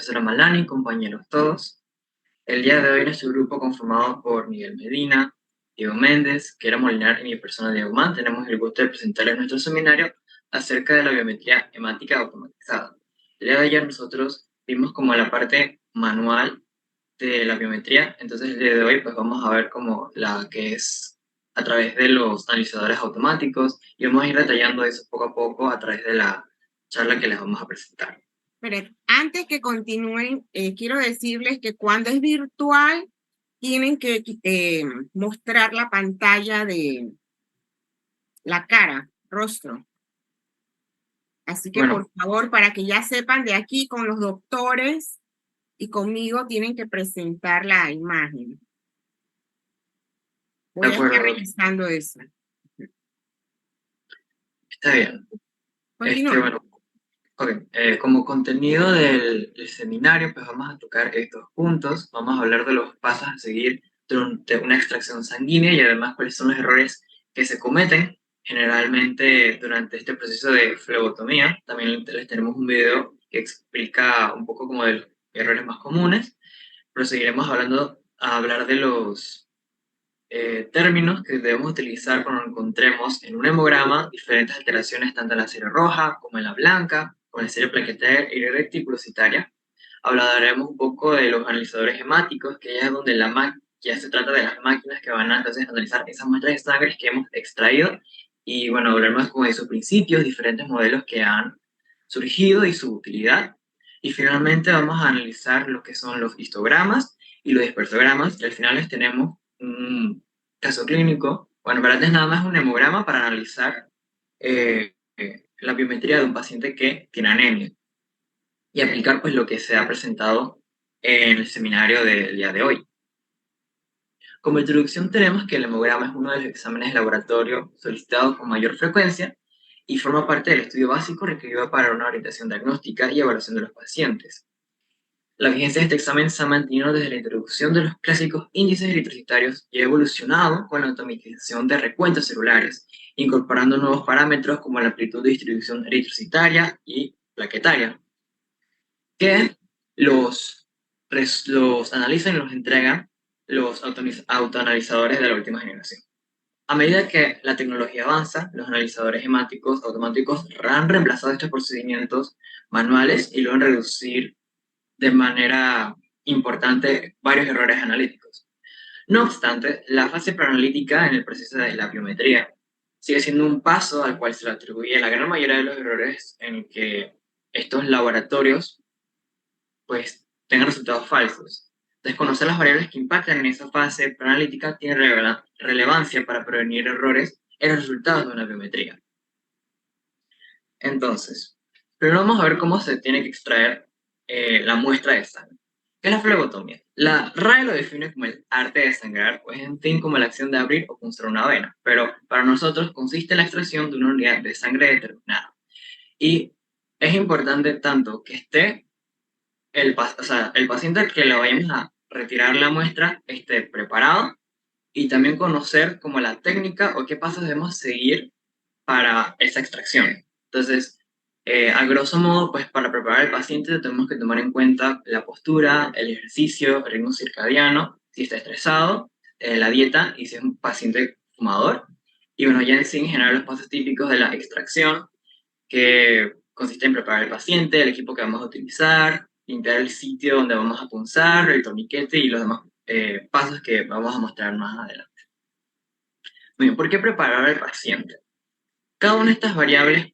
profesora Malani, compañeros todos. El día de hoy nuestro grupo conformado por Miguel Medina, Diego Méndez, Kiera Molinar y mi persona Diego Man, tenemos el gusto de presentarles nuestro seminario acerca de la biometría hemática automatizada. El día de ayer nosotros vimos como la parte manual de la biometría, entonces el día de hoy pues vamos a ver como la que es a través de los analizadores automáticos y vamos a ir detallando eso poco a poco a través de la charla que les vamos a presentar. Pero antes que continúen, quiero decirles que cuando es virtual, tienen que mostrar la pantalla de la cara, rostro. Así que Bueno, por favor, para que ya sepan de aquí con los doctores y conmigo, tienen que presentar la imagen. de Voy a estar acuerdo, revisando eso. está bien. Continúen. Bueno, ok, como contenido del seminario, pues vamos a tocar estos puntos, vamos a hablar de los pasos a seguir durante una extracción sanguínea y además cuáles son los errores que se cometen generalmente durante este proceso de flebotomía. También les tenemos un video que explica un poco como de los errores más comunes, pero seguiremos hablando a hablar de los términos que debemos utilizar cuando encontremos en un hemograma diferentes alteraciones tanto en la serie roja como en la blanca, con la serie plaquetaria y reticulocitaria. Hablaremos un poco de los analizadores hemáticos, que ya es donde ya se trata de las máquinas que van a entonces analizar esas muestras de sangre que hemos extraído y bueno, hablaremos como de sus principios, diferentes modelos que han surgido y su utilidad. Y finalmente vamos a analizar lo que son los histogramas y los dispersogramas, y al final les tenemos un caso clínico. Bueno, para es nada más un hemograma para analizar la biometría de un paciente que tiene anemia y aplicar pues lo que se ha presentado en el seminario del día de hoy. Como introducción tenemos que el hemograma es uno de los exámenes de laboratorio solicitados con mayor frecuencia y forma parte del estudio básico requerido para una orientación diagnóstica y evaluación de los pacientes. La vigencia de este examen se ha mantenido desde la introducción de los clásicos índices eritrocitarios y ha evolucionado con la automatización de recuentos celulares, incorporando nuevos parámetros como la amplitud de distribución eritrocitaria y plaquetaria, que los analizan y los entregan los autoanalizadores de la última generación. A medida que la tecnología avanza, los analizadores hemáticos automáticos han reemplazado estos procedimientos manuales y logran reducir de manera importante varios errores analíticos. No obstante, la fase preanalítica en el proceso de la biometría sigue siendo un paso al cual se le atribuye la gran mayoría de los errores en que estos laboratorios pues tengan resultados falsos. Desconocer las variables que impactan en esa fase preanalítica tiene relevancia para prevenir errores en los resultados de una biometría. Entonces, primero vamos a ver cómo se tiene que extraer la muestra de sangre. ¿Qué es la flebotomía? La RAE lo define como el arte de sangrar, o es en fin como la acción de abrir o punzar una vena, pero para nosotros consiste en la extracción de una unidad de sangre determinada. Y es importante tanto que esté el paciente al que le vayamos a retirar la muestra esté preparado y también conocer como la técnica o qué pasos debemos seguir para esa extracción. Entonces, a grosso modo, pues para preparar al paciente tenemos que tomar en cuenta la postura, el ejercicio, el ritmo circadiano, si está estresado, la dieta y si es un paciente fumador. Y bueno, ya en sí, en general, los pasos típicos de la extracción, que consiste en preparar al paciente, el equipo que vamos a utilizar, limpiar el sitio donde vamos a punzar, el torniquete y los demás pasos que vamos a mostrar más adelante. Muy bien, ¿por qué preparar al paciente? Cada una de estas variables,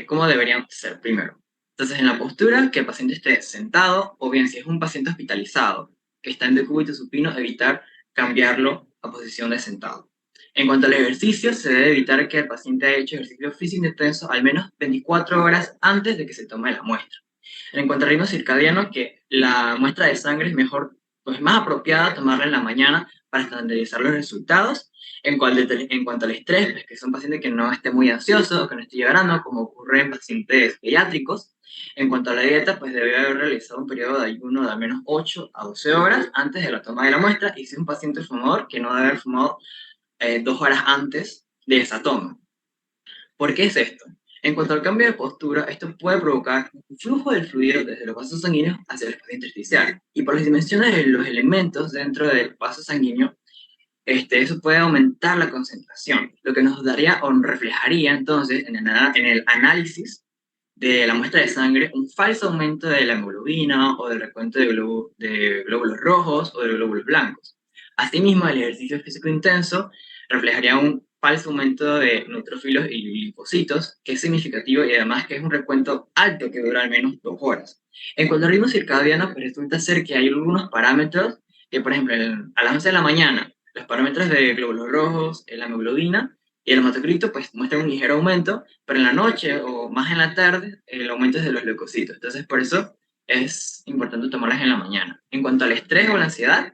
¿cómo deberían ser primero? Entonces, en la postura, que el paciente esté sentado, o bien si es un paciente hospitalizado, que está en decúbito supino, evitar cambiarlo a posición de sentado. En cuanto al ejercicio, se debe evitar que el paciente haya hecho ejercicio físico intenso al menos 24 horas antes de que se tome la muestra. En cuanto al ritmo circadiano, que la muestra de sangre es mejor, pues más apropiada tomarla en la mañana para estandarizar los resultados. En cuanto al estrés, pues que son pacientes que no esté muy ansioso o que no esté llorando, como ocurre en pacientes pediátricos. En cuanto a la dieta, pues debe haber realizado un periodo de ayuno de al menos 8 a 12 horas antes de la toma de la muestra, y si es un paciente fumador, que no debe haber fumado 2 horas antes de esa toma. ¿Por qué es esto? En cuanto al cambio de postura, esto puede provocar un flujo del fluido desde los vasos sanguíneos hacia el espacio intersticial. Y por las dimensiones de los elementos dentro del vaso sanguíneo, eso puede aumentar la concentración, lo que nos daría o reflejaría entonces en el análisis de la muestra de sangre un falso aumento de la hemoglobina o del recuento de glóbulos rojos o de glóbulos blancos. Asimismo, el ejercicio físico intenso reflejaría un falso aumento de neutrófilos y linfocitos, que es significativo y además que es un recuento alto que dura al menos 2 horas. En cuanto al ritmo circadiano, pues resulta ser que hay algunos parámetros que, por ejemplo, a las 11 de la mañana, los parámetros de glóbulos rojos, la hemoglobina y el hematocrito, pues muestran un ligero aumento, pero en la noche o más en la tarde, el aumento es de los leucocitos. Entonces, por eso es importante tomarlas en la mañana. En cuanto al estrés o la ansiedad,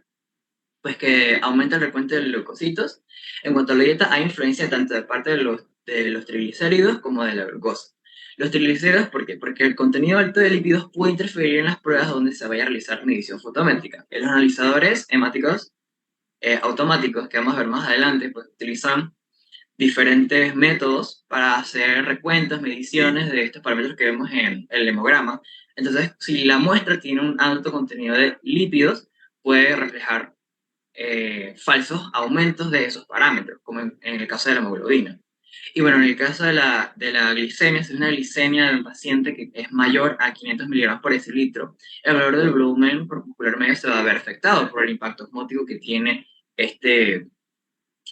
pues que aumenta el recuento de leucocitos. En cuanto a la dieta, hay influencia tanto de parte de los triglicéridos como de la glucosa. Los triglicéridos, ¿por qué? Porque el contenido alto de lípidos puede interferir en las pruebas donde se vaya a realizar medición fotométrica. En los analizadores hemáticos automáticos, que vamos a ver más adelante, pues utilizan diferentes métodos para hacer recuentos, mediciones de estos parámetros que vemos en el hemograma. Entonces, si la muestra tiene un alto contenido de lípidos, puede reflejar falsos aumentos de esos parámetros, como en el caso de la hemoglobina. Y bueno, en el caso de la glicemia, si es una glicemia de un paciente que es mayor a 500 miligramos por decilitro, el valor del volumen corpuscular medio se va a ver afectado por el impacto osmótico que tiene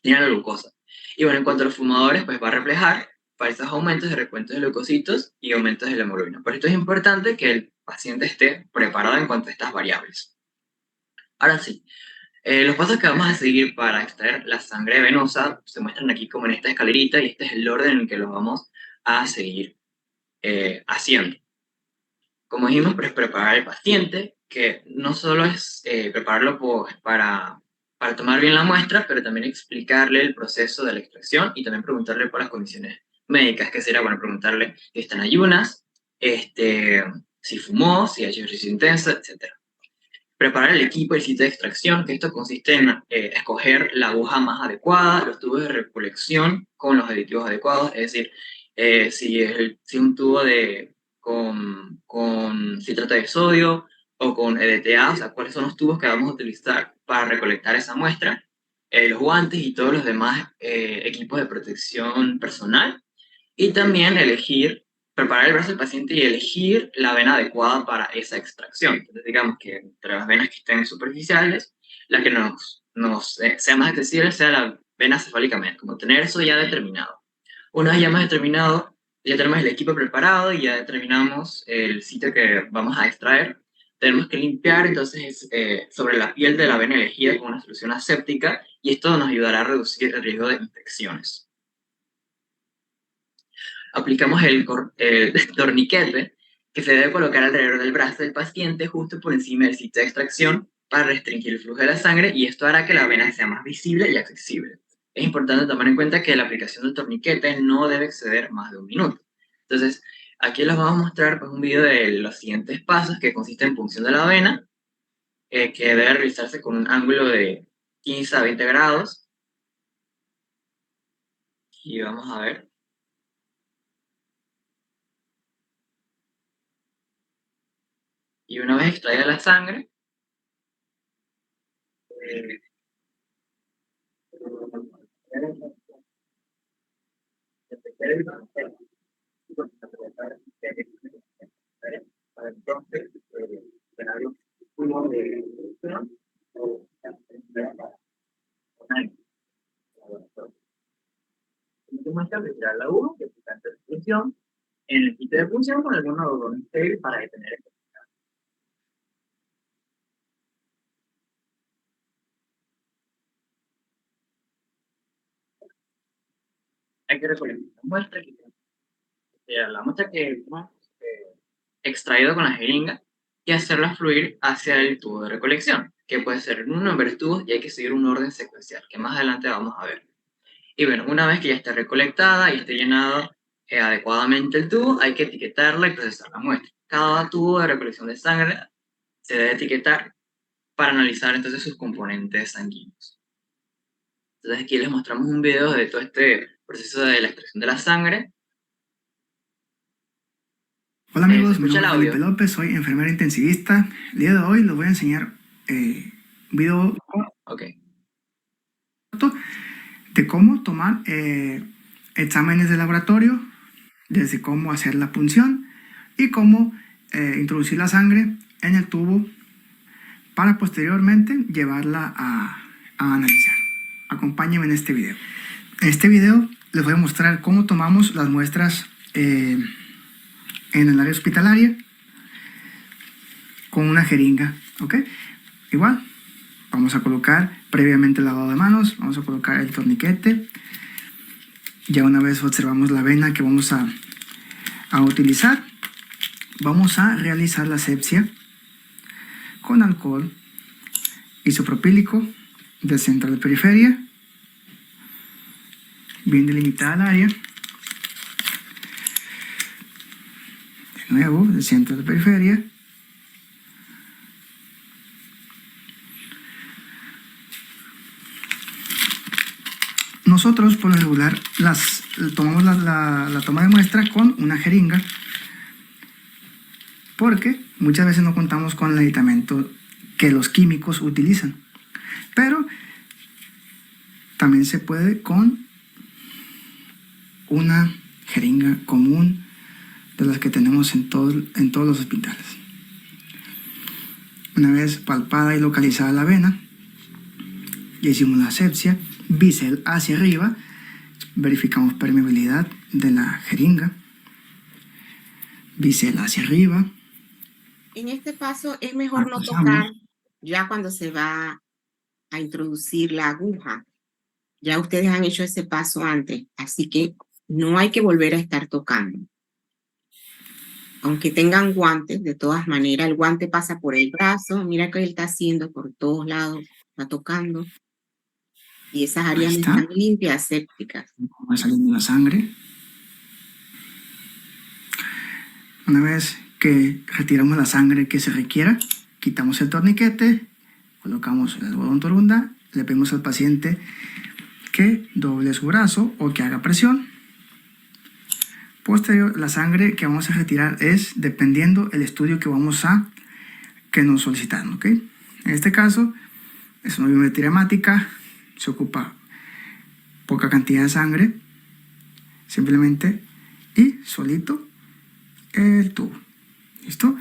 la glucosa. Y bueno, en cuanto a los fumadores, pues va a reflejar falsos aumentos de recuentos de leucocitos y aumentos de la hemoglobina. Por esto es importante que el paciente esté preparado en cuanto a estas variables. Ahora sí, los pasos que vamos a seguir para extraer la sangre venosa se muestran aquí como en esta escalerita y este es el orden en el que los vamos a seguir haciendo. Como dijimos, pues preparar al paciente, que no solo es prepararlo para tomar bien la muestra, pero también explicarle el proceso de la extracción y también preguntarle por las condiciones médicas, que sería, bueno, preguntarle si está en ayunas, si fumó, si ha hecho ejercicio intenso, etc. Preparar el equipo, el sitio de extracción, que esto consiste en escoger la aguja más adecuada, los tubos de recolección con los aditivos adecuados, es decir, si es un tubo con citrato de sodio o con EDTA, o sea, cuáles son los tubos que vamos a utilizar para recolectar esa muestra, los guantes y todos los demás equipos de protección personal, y también preparar el brazo del paciente y elegir la vena adecuada para esa extracción. Entonces, digamos que entre las venas que estén superficiales, la que sea más accesible sea la vena cefálica media, como tener eso ya determinado. Una vez ya más determinado, ya tenemos el equipo preparado y ya determinamos el sitio que vamos a extraer. Tenemos que limpiar entonces sobre la piel de la vena elegida con una solución aséptica y esto nos ayudará a reducir el riesgo de infecciones. Aplicamos el torniquete que se debe colocar alrededor del brazo del paciente justo por encima del sitio de extracción para restringir el flujo de la sangre y esto hará que la vena sea más visible y accesible. Es importante tomar en cuenta que la aplicación del torniquete no debe exceder más de 1 minuto. Entonces, aquí les vamos a mostrar pues, un video de los siguientes pasos que consiste en punción de la vena, que debe realizarse con un ángulo de 15 a 20 grados. Y vamos a ver. Y una vez extraída la sangre, eh, entonces, uno de muestra retirar la uva, que está en función, en el sitio de función con algún algodón estéril para detener esto. Hay que recolectar la muestra que hemos extraído con la jeringa y hacerla fluir hacia el tubo de recolección, que puede ser uno de varios tubos y hay que seguir un orden secuencial, que más adelante vamos a ver. Y bueno, una vez que ya esté recolectada y esté llenado adecuadamente el tubo, hay que etiquetarla y procesar la muestra. Cada tubo de recolección de sangre se debe etiquetar para analizar entonces sus componentes sanguíneos. Entonces aquí les mostramos un video de todo este proceso de la extracción de la sangre. Hola ¿Se amigos, mi escucha el nombre es Felipe audio? López, soy enfermero intensivista. El día de hoy les voy a enseñar un video Ok. corto de cómo tomar exámenes de laboratorio, desde cómo hacer la punción y cómo introducir la sangre en el tubo para posteriormente llevarla a analizar. Acompáñenme en este video. En este video les voy a mostrar cómo tomamos las muestras en el área hospitalaria con una jeringa, ¿ok? Igual, vamos a colocar previamente el lavado de manos, vamos a colocar el torniquete. Ya una vez observamos la vena que vamos a utilizar, vamos a realizar la asepsia con alcohol isopropílico del centro de periferia, bien delimitada el área. De nuevo, del centro de periferia. Nosotros, por lo regular, tomamos la toma de muestra con una jeringa, porque muchas veces no contamos con el aditamento que los químicos utilizan. Pero también se puede con una jeringa común de las que tenemos en todos los hospitales. Una vez palpada y localizada la vena, ya hicimos la asepsia, bisel hacia arriba, verificamos permeabilidad de la jeringa, bisel hacia arriba. En este paso es mejor no Pasamos. tocar ya cuando se va a introducir la aguja. Ya ustedes han hecho ese paso antes, así que no hay que volver a estar tocando. Aunque tengan guantes, de todas maneras, el guante pasa por el brazo, mira que él está haciendo por todos lados, está tocando. Y esas áreas no están limpias, sépticas. Va saliendo la sangre. Una vez que retiramos la sangre que se requiera, quitamos el torniquete, colocamos el algodón torunda, le pedimos al paciente que doble su brazo o que haga presión. Posterior, la sangre que vamos a retirar es dependiendo el estudio que nos solicitan, ¿ok? En este caso es una biometría hemática, se ocupa poca cantidad de sangre, simplemente y solito el tubo. ¿Listo?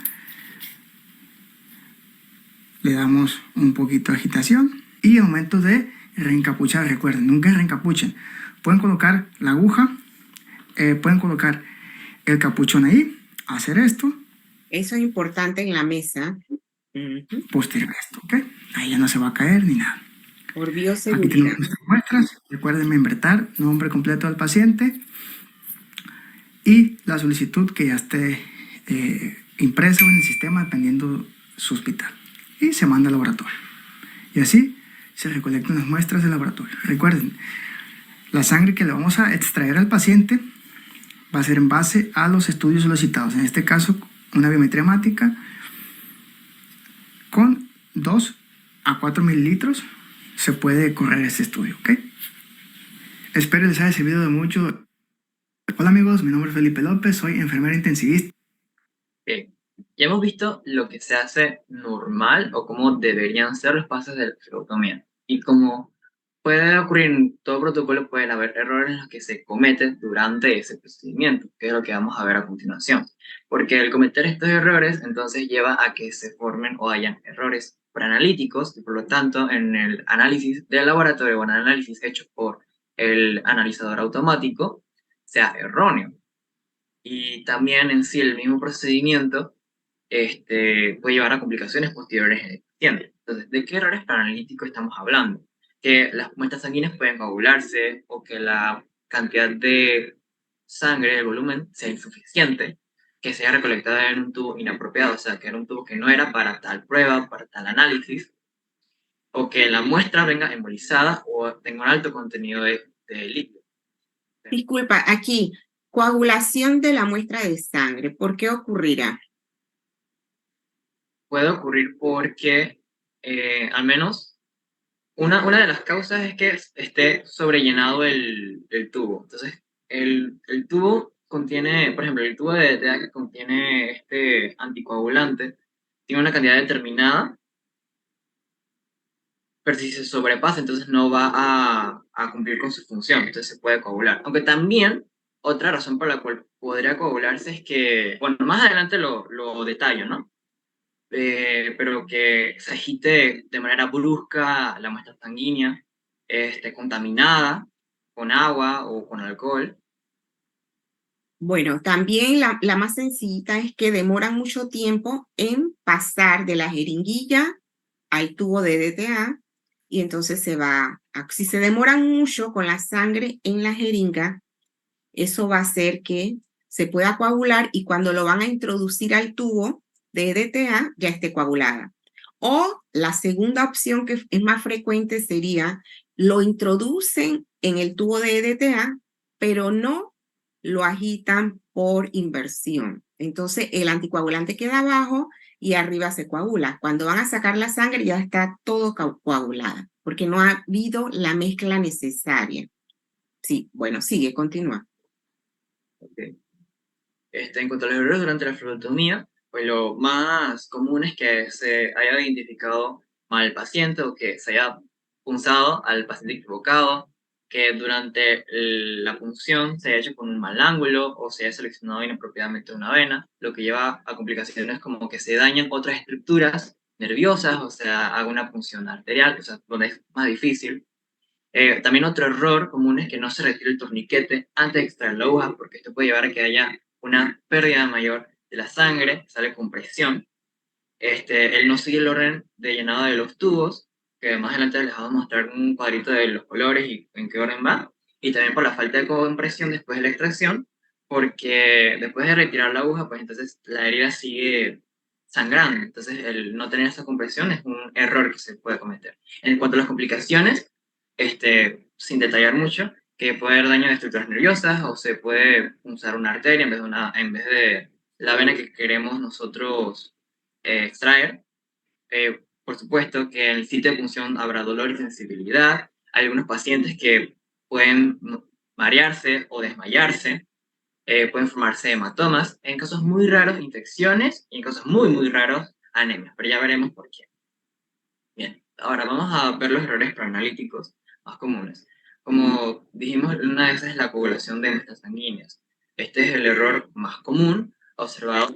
Le damos un poquito de agitación y al momento de reencapuchar, recuerden, nunca reencapuchen. Pueden colocar la aguja, pueden colocar el capuchón ahí, hacer esto. Eso es importante en la mesa. Posterior a esto, ¿ok? Ahí ya no se va a caer ni nada. Por Aquí bioseguridad. tenemos nuestras muestras. Recuerden membretar, nombre completo del paciente y la solicitud que ya esté impresa en el sistema dependiendo su hospital. Y se manda al laboratorio. Y así se recolectan las muestras del laboratorio. Recuerden, la sangre que le vamos a extraer al paciente va a ser en base a los estudios solicitados. En este caso, una biometría hemática con 2 a 4 mililitros se puede correr este estudio, ¿ok? Espero les haya servido de mucho. Hola amigos, mi nombre es Felipe López, soy enfermero intensivista. Bien, ya hemos visto lo que se hace normal o cómo deberían ser los pasos de la flebotomía. Y como puede ocurrir en todo protocolo, pueden haber errores en los que se cometen durante ese procedimiento, que es lo que vamos a ver a continuación. Porque el cometer estos errores entonces lleva a que se formen o hayan errores preanalíticos y por lo tanto en el análisis del laboratorio o en el análisis hecho por el analizador automático sea erróneo. Y también en sí el mismo procedimiento puede llevar a complicaciones posteriores en el paciente. Entonces, ¿de qué errores preanalíticos estamos hablando? Que las muestras sanguíneas pueden coagularse o que la cantidad de sangre, el volumen, sea insuficiente, que sea recolectada en un tubo inapropiado, o sea, que era un tubo que no era para tal prueba, para tal análisis, o que la muestra venga embolizada o tenga un alto contenido de líquido. Disculpa, aquí, coagulación de la muestra de sangre, ¿por qué ocurrirá? Puede ocurrir porque, al menos, una de las causas es que esté sobrellenado el tubo. Entonces, el tubo contiene, por ejemplo, el tubo de DTA que contiene este anticoagulante, tiene una cantidad determinada, pero si se sobrepasa, entonces no va a cumplir con su función, entonces se puede coagular. Aunque también, otra razón por la cual podría coagularse es que, bueno, más adelante lo detallo, ¿no? Pero que se agite de manera brusca la muestra sanguínea, contaminada con agua o con alcohol. Bueno, también la más sencillita es que demoran mucho tiempo en pasar de la jeringuilla al tubo de DTA y entonces si se demoran mucho con la sangre en la jeringa, eso va a hacer que se pueda coagular y cuando lo van a introducir al tubo de DTA ya esté coagulada. O la segunda opción que es más frecuente sería lo introducen en el tubo de DTA, pero no lo agitan por inversión. Entonces el anticoagulante queda abajo y arriba se coagula. Cuando van a sacar la sangre ya está todo coagulada, porque no ha habido la mezcla necesaria. Sí, bueno, sigue, continúa. Okay. En cuanto a los errores durante la flebotomía, pues lo más común es que se haya identificado mal al paciente o que se haya punzado al paciente equivocado, que durante la punción se haya hecho con un mal ángulo o se haya seleccionado inapropiadamente una vena, lo que lleva a complicaciones como que se dañan otras estructuras nerviosas, o sea, haga una punción arterial, o sea, donde es más difícil. También otro error común es que no se retire el torniquete antes de extraer la aguja, porque esto puede llevar a que haya una pérdida mayor de la sangre, sale con presión. El no sigue el orden de llenado de los tubos, que más adelante les vamos a mostrar un cuadrito de los colores y en qué orden va. Y también por la falta de compresión después de la extracción, porque después de retirar la aguja, pues entonces la herida sigue sangrando. Entonces el no tener esa compresión es un error que se puede cometer. En cuanto a las complicaciones, sin detallar mucho, que puede haber daño de estructuras nerviosas o se puede usar una arteria en vez de la vena que queremos nosotros extraer. Por supuesto que en el sitio de punción habrá dolor y sensibilidad. Hay algunos pacientes que pueden marearse o desmayarse, pueden formarse hematomas, en casos muy raros infecciones y en casos muy, muy raros anemias, pero ya veremos por qué. Bien, ahora vamos a ver los errores proanalíticos más comunes. Como dijimos, una de esas es la coagulación de muestras sanguíneas. Este es el error más común observado.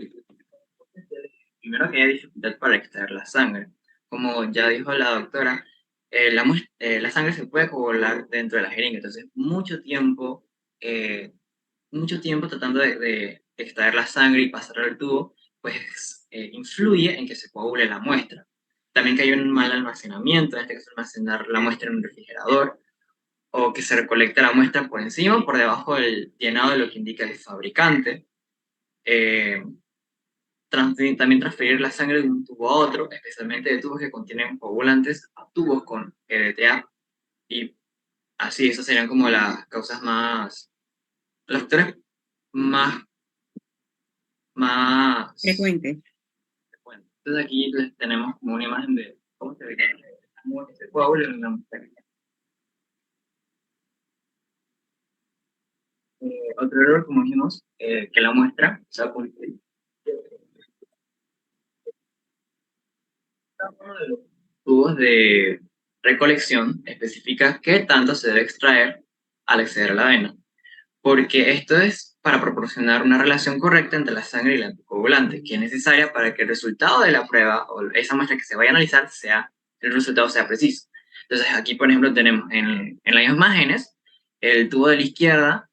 Primero que hay dificultad para extraer la sangre. Como ya dijo la doctora, la sangre se puede coagular dentro de la jeringa, entonces mucho tiempo tratando de extraer la sangre y pasarla al tubo, pues influye en que se coagule la muestra. También que hay un mal almacenamiento, en este caso almacenar la muestra en un refrigerador, o que se recolecta la muestra por encima o por debajo del llenado de lo que indica el fabricante. Eh, También transferir la sangre de un tubo a otro, especialmente de tubos que contienen coagulantes a tubos con EDTA. Y así, esas serían como las causas los factores más, más Frecuente. frecuentes. Entonces aquí les tenemos como una imagen de cómo se ve cómo se coagula en una muestra. Otro error, como dijimos, que la muestra se porque cada uno de los tubos de recolección especifica qué tanto se debe extraer al acceder a la vena, porque esto es para proporcionar una relación correcta entre la sangre y el anticoagulante, que es necesaria para que el resultado de la prueba o esa muestra que se vaya a analizar el resultado sea preciso. Entonces aquí, por ejemplo, tenemos en las imágenes el tubo de la izquierda,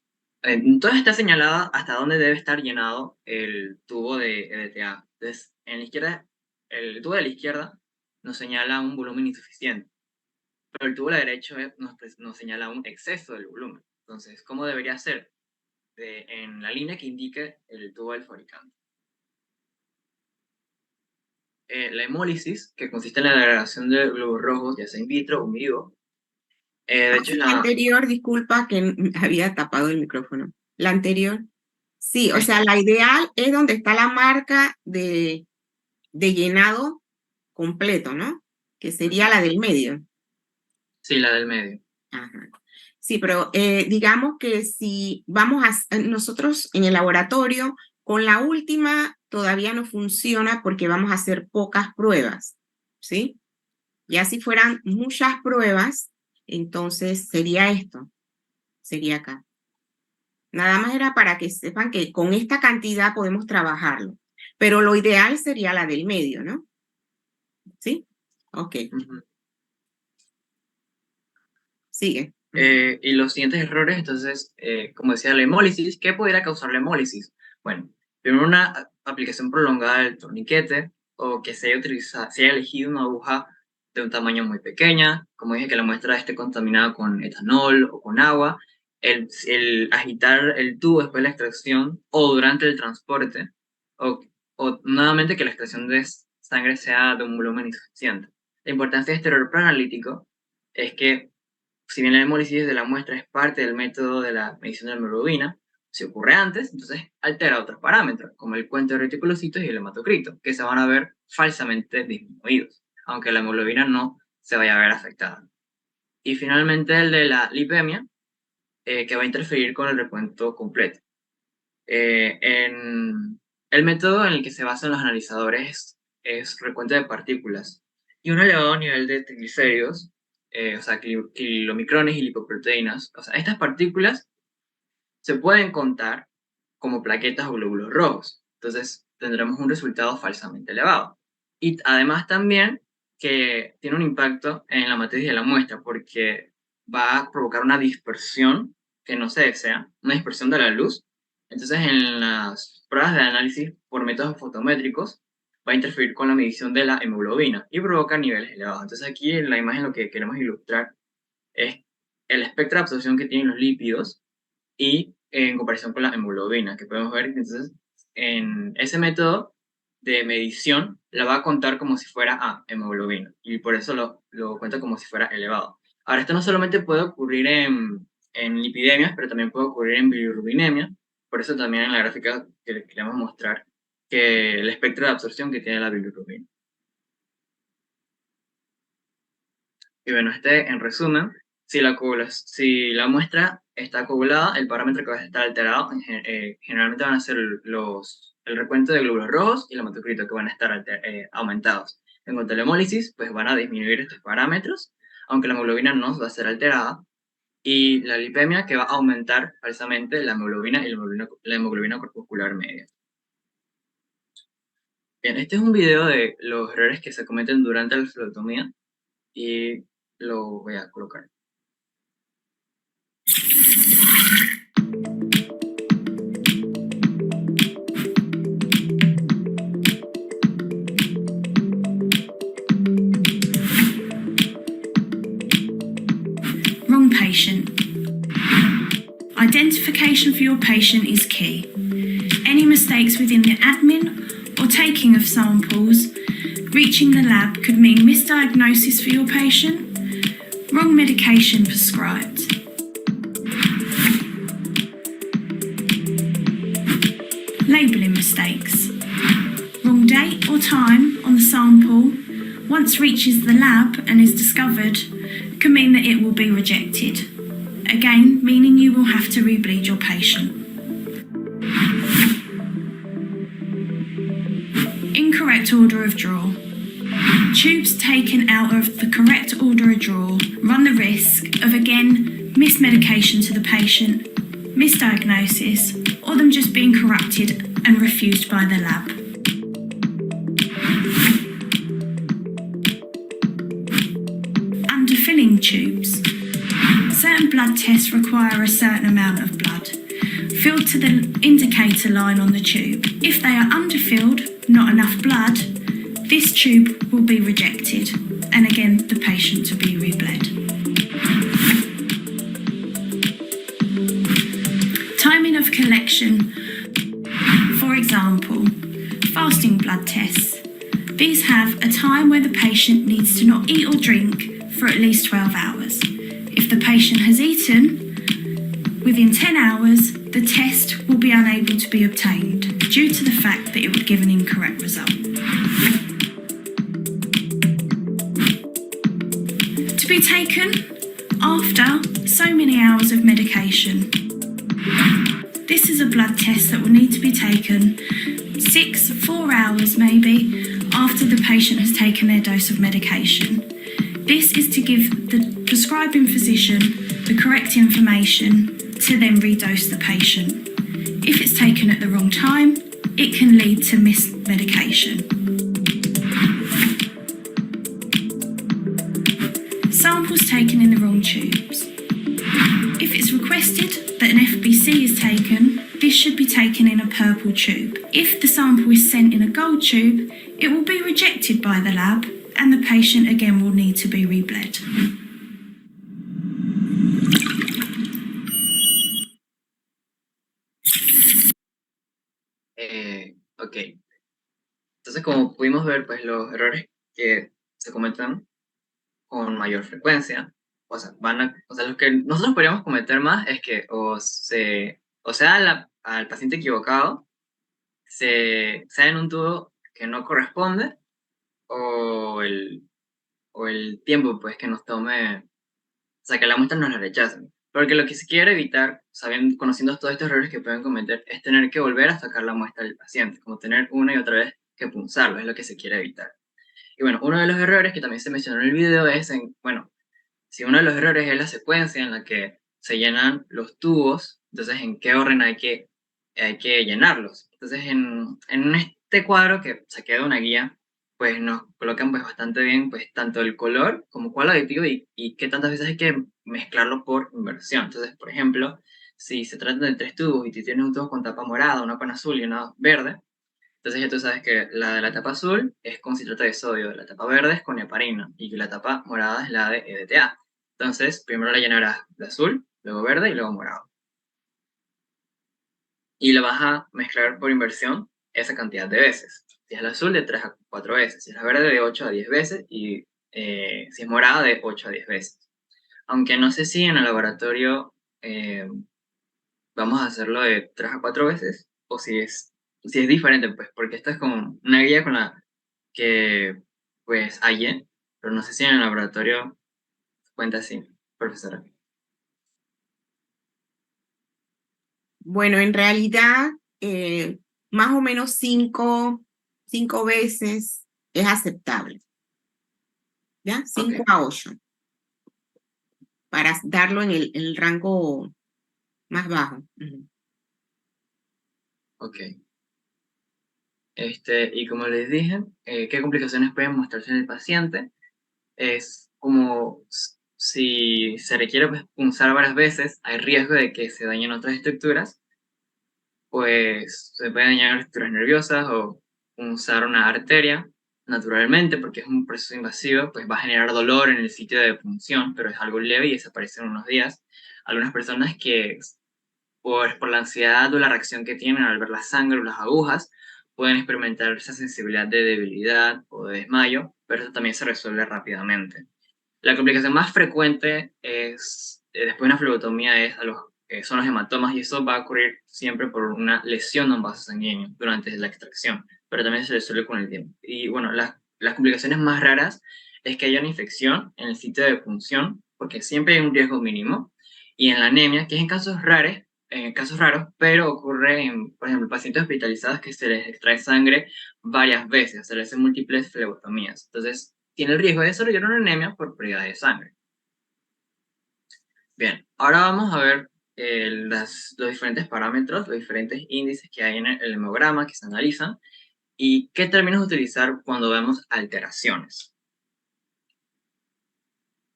todo está señalado hasta dónde debe estar llenado el tubo de EDTA. Entonces, en la izquierda, el tubo de la izquierda nos señala un volumen insuficiente, pero el tubo de la derecha nos señala un exceso del volumen. Entonces, ¿cómo debería ser? En la línea que indique el tubo del fabricante. La hemólisis, que consiste en la agregación de globos rojos, ya sea in vitro o in vivo. De hecho, La anterior, disculpa que había tapado el micrófono. La anterior. Sí, o sea, la ideal es donde está la marca de llenado completo, ¿no? Que sería la del medio. sí, la del medio. Ajá. Sí, pero digamos que si nosotros en el laboratorio, con la última todavía no funciona porque vamos a hacer pocas pruebas, ¿sí? Ya si fueran muchas pruebas, entonces sería esto, sería acá. Nada más era para que sepan que con esta cantidad podemos trabajarlo, pero lo ideal sería la del medio, ¿no? ¿Sí? Ok, sigue. Y los siguientes errores, entonces, como decía, la hemólisis. ¿Qué pudiera causar la hemólisis? Bueno, primero una aplicación prolongada del torniquete, o que se haya elegido una aguja de un tamaño muy pequeña, como dije, que la muestra esté contaminada con etanol o con agua, el agitar el tubo después de la extracción o durante el transporte, o nuevamente que la extracción de sangre sea de un volumen insuficiente. La importancia de este error preanalítico es que, si bien la hemólisis de la muestra es parte del método de la medición de la hemoglobina, si ocurre antes, entonces altera otros parámetros, como el cuento de reticulocitos y el hematocrito, que se van a ver falsamente disminuidos, aunque la hemoglobina no se vaya a ver afectada. Y finalmente el de la lipemia, que va a interferir con el recuento completo. El método en el que se basan los analizadores es recuento de partículas, y un elevado nivel de triglicéridos, o sea, kilomicrones y lipoproteínas. O sea, estas partículas se pueden contar como plaquetas o glóbulos rojos. Entonces, tendremos un resultado falsamente elevado. Y además también que tiene un impacto en la matriz de la muestra, porque va a provocar una dispersión que no se desea, una dispersión de la luz. Entonces, en las pruebas de análisis por métodos fotométricos, va a interferir con la medición de la hemoglobina y provoca niveles elevados. Entonces, aquí en la imagen lo que queremos ilustrar es el espectro de absorción que tienen los lípidos y en comparación con la hemoglobina, que podemos ver que entonces en ese método de medición la va a contar como si fuera hemoglobina, y por eso lo cuenta como si fuera elevado. Ahora, esto no solamente puede ocurrir en lipidemias, pero también puede ocurrir en bilirrubinemia. Por eso también en la gráfica que queremos mostrar que el espectro de absorción que tiene la bilirrubina. Y bueno, en resumen, si la muestra está coagulada, el parámetro que va a estar alterado generalmente van a ser el recuento de glóbulos rojos y el hematocrito, que van a estar aumentados. En cuanto a la hemólisis, pues van a disminuir estos parámetros, aunque la hemoglobina no va a ser alterada. Y la lipemia, que va a aumentar falsamente la hemoglobina y la hemoglobina corpuscular media. Bien, este es un video de los errores que se cometen durante la flebotomía, y lo voy a colocar. Wrong patient. Identification for your patient is key. Any mistakes within the admin or taking of samples reaching the lab could mean misdiagnosis for your patient, wrong medication prescribed. Labelling mistakes. Wrong date or time on the sample once reaches the lab and is discovered can mean that it will be rejected. Again, meaning you will have to rebleed your patient. Incorrect order of draw. Tubes taken out of the correct order of draw run the risk of, again, mismedication to the patient, misdiagnosis, or them just being corrupted and refused by the lab. Underfilling tubes. Certain blood tests require a certain amount of blood, filled to the indicator line on the tube. If they are underfilled, not enough blood, this tube will be rejected, and again, the patient to be rebled. Timing of collection. For example, fasting blood tests. These have a time where the patient needs to not eat or drink for at least 12 hours. If the patient has eaten within 10 hours, the test will be unable to be obtained due to the fact that it would give an incorrect result. To be taken after so many hours of medication. This is a blood test that will need to be taken 4 hours maybe after the patient has taken their dose of medication. This is to give the prescribing physician the correct information to then redose the patient. If it's taken at the wrong time, it can lead to missed medication. Samples taken in the wrong tubes. If it's requested that an FBC is taken, this should be taken in a purple tube. If the sample is sent in a gold tube, it will be rejected by the lab and the patient again will need to be rebled. Ok. Entonces, como pudimos ver, pues los errores que se cometen con mayor frecuencia, o sea, los que nosotros podríamos cometer más es que al paciente equivocado sea en un tubo que no corresponde, o el tiempo pues que nos tome, o sea, que la muestra nos la rechacen. Porque lo que se quiere evitar, conociendo todos estos errores que pueden cometer, es tener que volver a sacar la muestra del paciente, como tener una y otra vez que punzarlo, es lo que se quiere evitar. Y bueno, uno de los errores que también se mencionó en el video es, si uno de los errores es la secuencia en la que se llenan los tubos, entonces en qué orden hay que llenarlos. Entonces en este cuadro que saqué de una guía, pues nos colocan pues bastante bien pues tanto el color como cuál aditivo y qué tantas veces hay que mezclarlo por inversión. Entonces, por ejemplo, si se trata de 3 tubos y tú tienes un tubo con tapa morada, una con azul y una verde, entonces ya tú sabes que la de la tapa azul es con citrato de sodio, la tapa verde es con heparina y que la tapa morada es la de EDTA. Entonces, primero la llenarás de azul, luego verde y luego morado. Y la vas a mezclar por inversión esa cantidad de veces. Si es la azul, de 3 a 4 veces. Si es la verde, de 8 a 10 veces. Y si es morada, de 8 a 10 veces. Aunque no sé si en el laboratorio vamos a hacerlo de 3 a 4 veces o si es diferente, pues, porque esta es como una guía con la que, pues, hay, pero no sé si en el laboratorio cuenta así, profesora. Bueno, en realidad, más o menos 5 veces es aceptable. ¿Ya? 5 Ok. a 8. Para darlo en el rango más bajo. Ujú. Ok. Y como les dije, ¿qué complicaciones pueden mostrarse en el paciente? Es como si se requiere pues, punzar varias veces, hay riesgo de que se dañen otras estructuras, pues se pueden dañar estructuras nerviosas o punzar una arteria naturalmente, porque es un proceso invasivo, pues va a generar dolor en el sitio de punción, pero es algo leve y desaparece en unos días. Algunas personas que por la ansiedad o la reacción que tienen al ver la sangre o las agujas, pueden experimentar esa sensibilidad de debilidad o de desmayo, pero eso también se resuelve rápidamente. La complicación más frecuente es, después de una flebotomía, son los hematomas, y eso va a ocurrir siempre por una lesión de un vaso sanguíneo durante la extracción, pero también se resuelve con el tiempo. Y bueno, las complicaciones más raras es que haya una infección en el sitio de punción, porque siempre hay un riesgo mínimo, y en la anemia, que es en casos raros, pero ocurre en, por ejemplo, pacientes hospitalizados que se les extrae sangre varias veces, se les hacen múltiples flebotomías. Entonces, tiene el riesgo de desarrollar una anemia por pérdida de sangre. Bien, ahora vamos a ver los diferentes parámetros, los diferentes índices que hay en el hemograma que se analizan y qué términos utilizar cuando vemos alteraciones.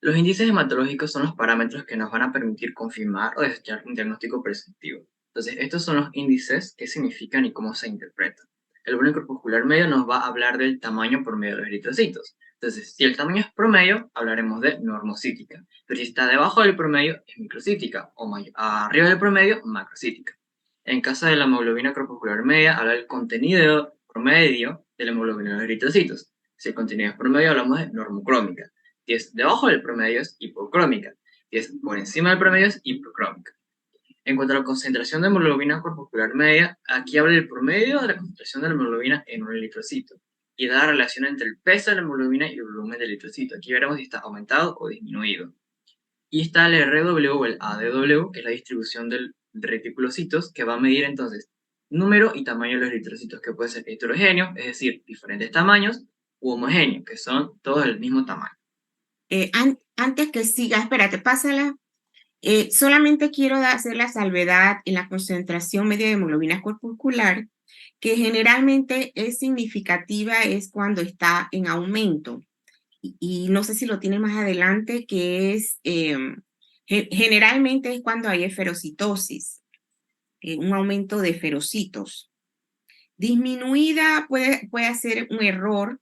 Los índices hematológicos son los parámetros que nos van a permitir confirmar o desechar un diagnóstico presuntivo. Entonces, estos son los índices, qué significan y cómo se interpretan. El volumen corpuscular medio nos va a hablar del tamaño por medio de los eritrocitos. Entonces, si el tamaño es promedio, hablaremos de normocítica. Pero si está debajo del promedio, es microcítica, o arriba del promedio, macrocítica. En caso de la hemoglobina corpuscular media, habla del contenido promedio de la hemoglobina de los eritrocitos. Si el contenido es promedio, hablamos de normocrómica. Si es debajo del promedio, es hipocrómica. Si es por encima del promedio, es hipocrómica. En cuanto a la concentración de hemoglobina corpuscular media, aquí habla del promedio de la concentración de la hemoglobina en un eritrocito y da la relación entre el peso de la hemoglobina y el volumen del eritrocito. Aquí veremos si está aumentado o disminuido. Y está el RW o el ADW, que es la distribución del reticulocitos, que va a medir entonces número y tamaño de los eritrocitos, que puede ser heterogéneo, es decir, diferentes tamaños, u homogéneo, que son todos del mismo tamaño. Antes que siga, espérate, pásala. Solamente quiero hacer la salvedad en la concentración media de hemoglobina corpuscular, que generalmente es significativa es cuando está en aumento. Y no sé si lo tiene más adelante, que es, generalmente es cuando hay eferocitosis, un aumento de eferocitos. Disminuida puede ser un error,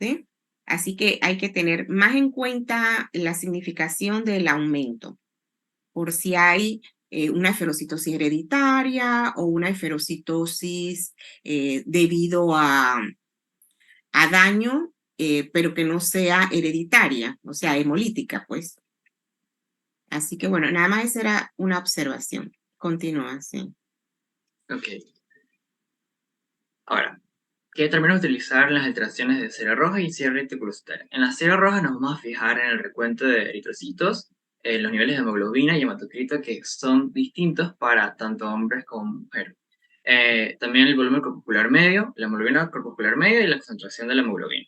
¿sí? Así que hay que tener más en cuenta la significación del aumento, por si hay una eferocitosis hereditaria o una eferocitosis debido a daño, pero que no sea hereditaria, o sea, hemolítica, pues. Así que bueno, nada más esa era una observación. Continúa, sí. Ok. Ahora, ¿qué términos utilizar en las alteraciones de serie roja y serie reticulocitaria? En la serie roja nos vamos a fijar en el recuento de eritrocitos, los niveles de hemoglobina y hematocrito, que son distintos para tanto hombres como mujeres. También el volumen corpuscular medio, la hemoglobina corpuscular media y la concentración de la hemoglobina.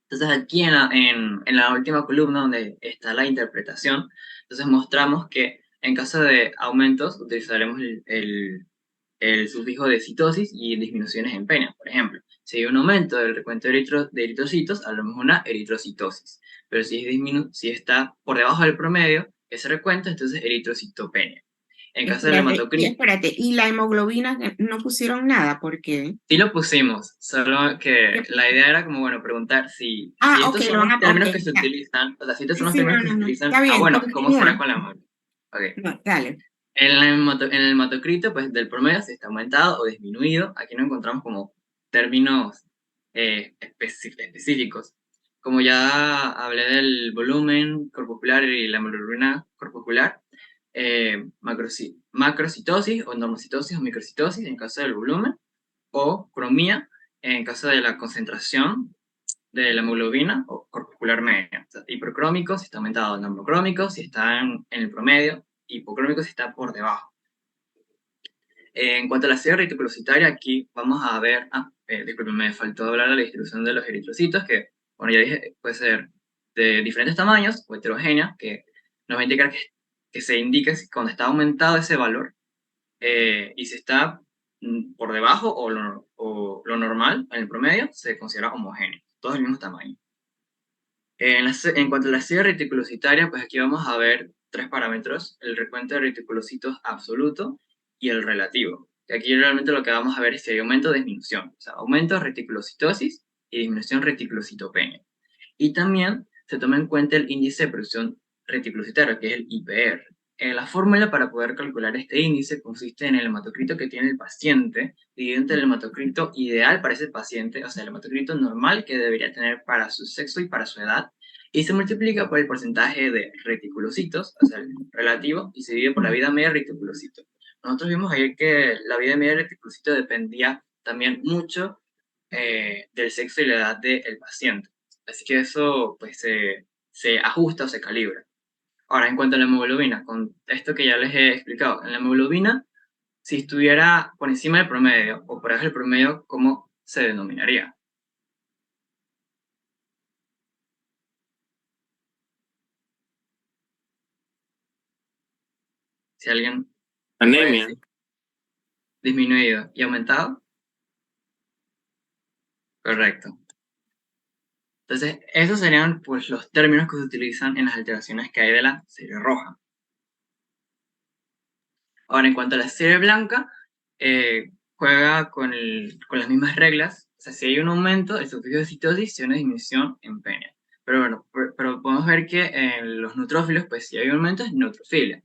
Entonces aquí en la última columna donde está la interpretación, entonces mostramos que en caso de aumentos utilizaremos el sufijo de citosis y disminuciones en pena. Por ejemplo, si hay un aumento del recuento de eritrocitos, hablamos de una eritrocitosis. Pero si está por debajo del promedio, ese recuento, entonces eritrocitopenia. En caso del hematocrito, Espérate, y la hemoglobina no pusieron nada, ¿por qué? sí lo pusimos, solo que la idea era como, bueno, preguntar si estos Ok, son lo van los a... términos Ok, que se ya. utilizan, o sea, si estos Sí, son los sí, términos no, que se no, no. utilizan, Está bien, bueno, ¿cómo será continúa. con la hemoglobina? Ok. No, dale. En el hematocrito, pues del promedio si está aumentado o disminuido. Aquí no encontramos como términos específicos. Como ya hablé del volumen corpuscular y la hemoglobina corpuscular, macrocitosis o normocitosis o microcitosis en caso del volumen, o cromía en caso de la concentración de la hemoglobina o corpuscular media. O sea, hipercrómico si está aumentado, normocrómico si está en el promedio, hipocrómico si está por debajo. En cuanto a la serie reticulocitaria, aquí vamos a ver, disculpen, me faltó hablar de la distribución de los eritrocitos, que, bueno, ya dije, puede ser de diferentes tamaños o heterogénea, que nos va a indicar que se indica si cuando está aumentado ese valor, y si está por debajo o lo normal, en el promedio, se considera homogéneo, todos del mismo tamaño. En cuanto a la serie reticulocitaria, pues aquí vamos a ver tres parámetros: el recuento de reticulocitos absoluto y el relativo. Y aquí realmente lo que vamos a ver es si hay aumento o disminución, o sea, aumento de reticulocitosis y disminución reticulocitopenia. Y también se toma en cuenta el índice de producción reticulocitaria, que es el IPR. La fórmula para poder calcular este índice consiste en el hematocrito que tiene el paciente dividido entre el hematocrito ideal para ese paciente, o sea, el hematocrito normal que debería tener para su sexo y para su edad, y se multiplica por el porcentaje de reticulocitos, o sea, el relativo, y se divide por la vida media de reticulocitos. Nosotros vimos ayer que la vida media de reticulocitos dependía también mucho del sexo y la edad del paciente. Así que eso pues se ajusta o se calibra. Ahora, en cuanto a la hemoglobina, con esto que ya les he explicado, en la hemoglobina, si estuviera por encima del promedio o por debajo del promedio, ¿cómo se denominaría? Si alguien puede Anemia. decir. Disminuido y aumentado. Correcto. Entonces, esos serían pues los términos que se utilizan en las alteraciones que hay de la serie roja. Ahora, en cuanto a la serie blanca, juega con las mismas reglas. O sea, si hay un aumento, el sufijo de citosis, si hay una disminución, en penia. Pero bueno, pero podemos ver que en los neutrófilos, pues si hay un aumento, es neutrofilia.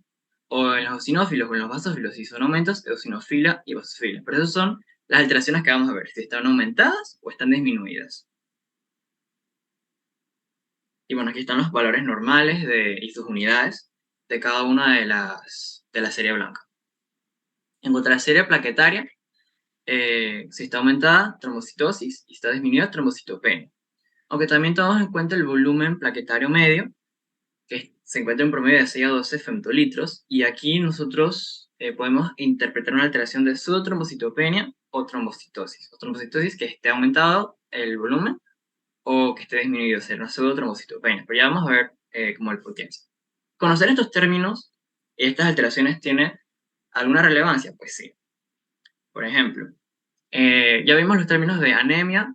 O en los eosinófilos o en los basófilos, si son aumentos, eosinofilia y basofilia. Pero esas son las alteraciones que vamos a ver, si están aumentadas o están disminuidas. Y bueno, aquí están los valores normales y sus unidades de cada una de la serie blanca. En cuanto a la serie plaquetaria, si está aumentada, trombocitosis, y está disminuida, trombocitopenia. Aunque también tomamos en cuenta el volumen plaquetario medio, que se encuentra en promedio de 6 a 12 femtolitros, y aquí nosotros podemos interpretar una alteración de pseudotrombocitopenia o trombocitosis. O trombocitosis que esté aumentado el volumen o que esté disminuido, ser una pseudotrombocitopenia. Pero ya vamos a ver como el por qué. Conocer estos términos y estas alteraciones tiene alguna relevancia, pues sí. Por ejemplo, ya vimos los términos de anemia,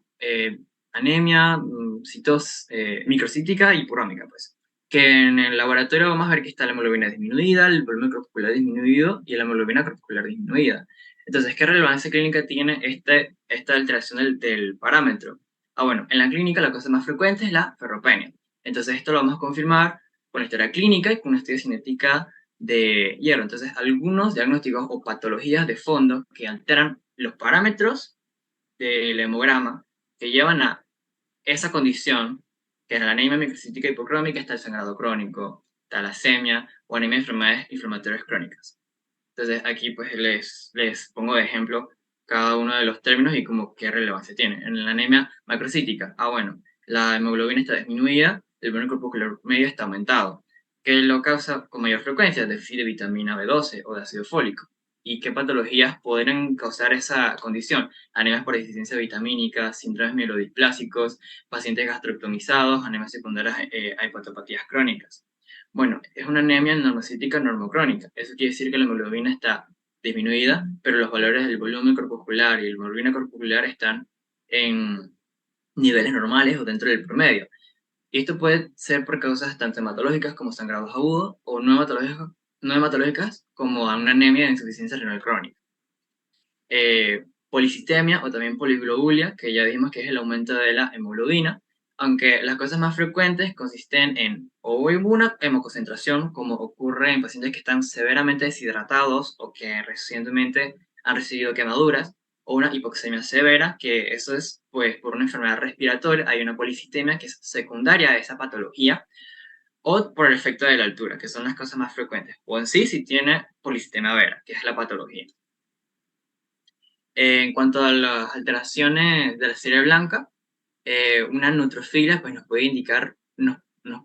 microcítica y purómica, pues. Que en el laboratorio vamos a ver que está la hemoglobina disminuida, el volumen corpuscular disminuido y la hemoglobina corpuscular disminuida. Entonces, ¿qué relevancia clínica tiene esta alteración del parámetro? Bueno, en la clínica la cosa más frecuente es la ferropenia. Entonces, esto lo vamos a confirmar con la historia clínica y con una estudia cinética de hierro. Entonces, algunos diagnósticos o patologías de fondo que alteran los parámetros del hemograma que llevan a esa condición, que es la anemia microcítica hipocrómica, está el sangrado crónico, talasemia o anemia de enfermedades inflamatorias crónicas. Entonces, aquí pues les pongo de ejemplo cada uno de los términos y como qué relevancia tiene. En la anemia macrocítica, bueno, la hemoglobina está disminuida, el volumen corpuscular medio está aumentado, que lo causa con mayor frecuencia, déficit de vitamina B12 o de ácido fólico. ¿Y qué patologías podrían causar esa condición? Anemias por deficiencia vitamínica, síndromes mielodisplásicos, pacientes gastrostomizados, anemias secundarias a hepatopatías crónicas. Bueno, es una anemia normocítica normocrónica. Eso quiere decir que la hemoglobina está disminuida, pero los valores del volumen corpuscular y el hemoglobina corpuscular están en niveles normales o dentro del promedio. Y esto puede ser por causas tanto hematológicas como sangrados agudos o no hematológicas como una anemia de insuficiencia renal crónica. Policitemia o también poliglobulia, que ya dijimos que es el aumento de la hemoglobina, aunque las cosas más frecuentes consisten en o una hemoconcentración, como ocurre en pacientes que están severamente deshidratados o que recientemente han recibido quemaduras, o una hipoxemia severa, que eso es pues por una enfermedad respiratoria. Hay una policitemia que es secundaria a esa patología, o por el efecto de la altura, que son las cosas más frecuentes, o en sí si tiene policitemia vera, que es la patología. En cuanto a las alteraciones de la serie blanca, una neutrofilia pues, nos puede indicar,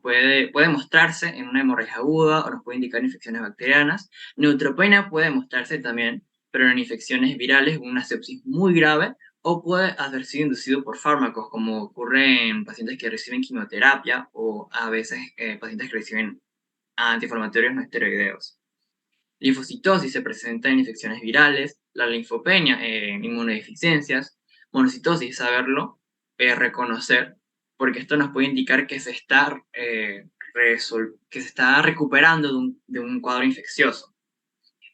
puede mostrarse en una hemorragia aguda o nos puede indicar infecciones bacterianas. Neutropenia puede mostrarse también, pero en infecciones virales, una sepsis muy grave, o puede haber sido inducido por fármacos, como ocurre en pacientes que reciben quimioterapia o a veces pacientes que reciben antiinflamatorios no esteroideos. Linfocitosis se presenta en infecciones virales, la linfopenia en inmunodeficiencias, monocitosis, saberlo, reconocer, porque esto nos puede indicar que se está, recuperando de un cuadro infeccioso.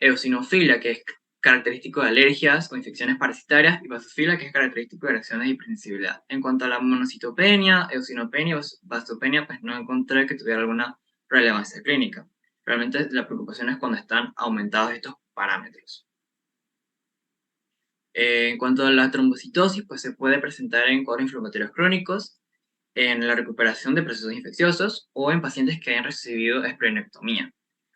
Eosinofilia, que es característico de alergias o infecciones parasitarias, y basofilia, que es característico de reacciones de hipersensibilidad. En cuanto a la monocitopenia, eosinopenia o vasopenia, pues no encontré que tuviera alguna relevancia clínica. Realmente la preocupación es cuando están aumentados estos parámetros. En cuanto a la trombocitosis, pues se puede presentar en cuadros inflamatorios crónicos, en la recuperación de procesos infecciosos o en pacientes que hayan recibido esplenectomía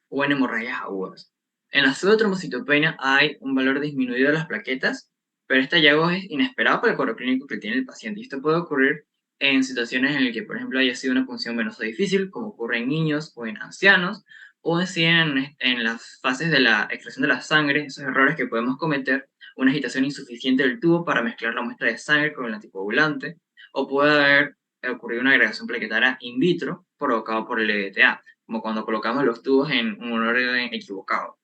o en hemorragias agudas. En la pseudotrombocitopenia hay un valor disminuido de las plaquetas, pero este hallazgo es inesperado para el cuadro clínico que tiene el paciente. Y esto puede ocurrir en situaciones en las que, por ejemplo, haya sido una punción venosa difícil, como ocurre en niños o en ancianos, o en las fases de la extracción de la sangre, esos errores que podemos cometer, una agitación insuficiente del tubo para mezclar la muestra de sangre con el anticoagulante, o puede haber ocurrido una agregación plaquetaria in vitro provocada por el EDTA, como cuando colocamos los tubos en un orden equivocado.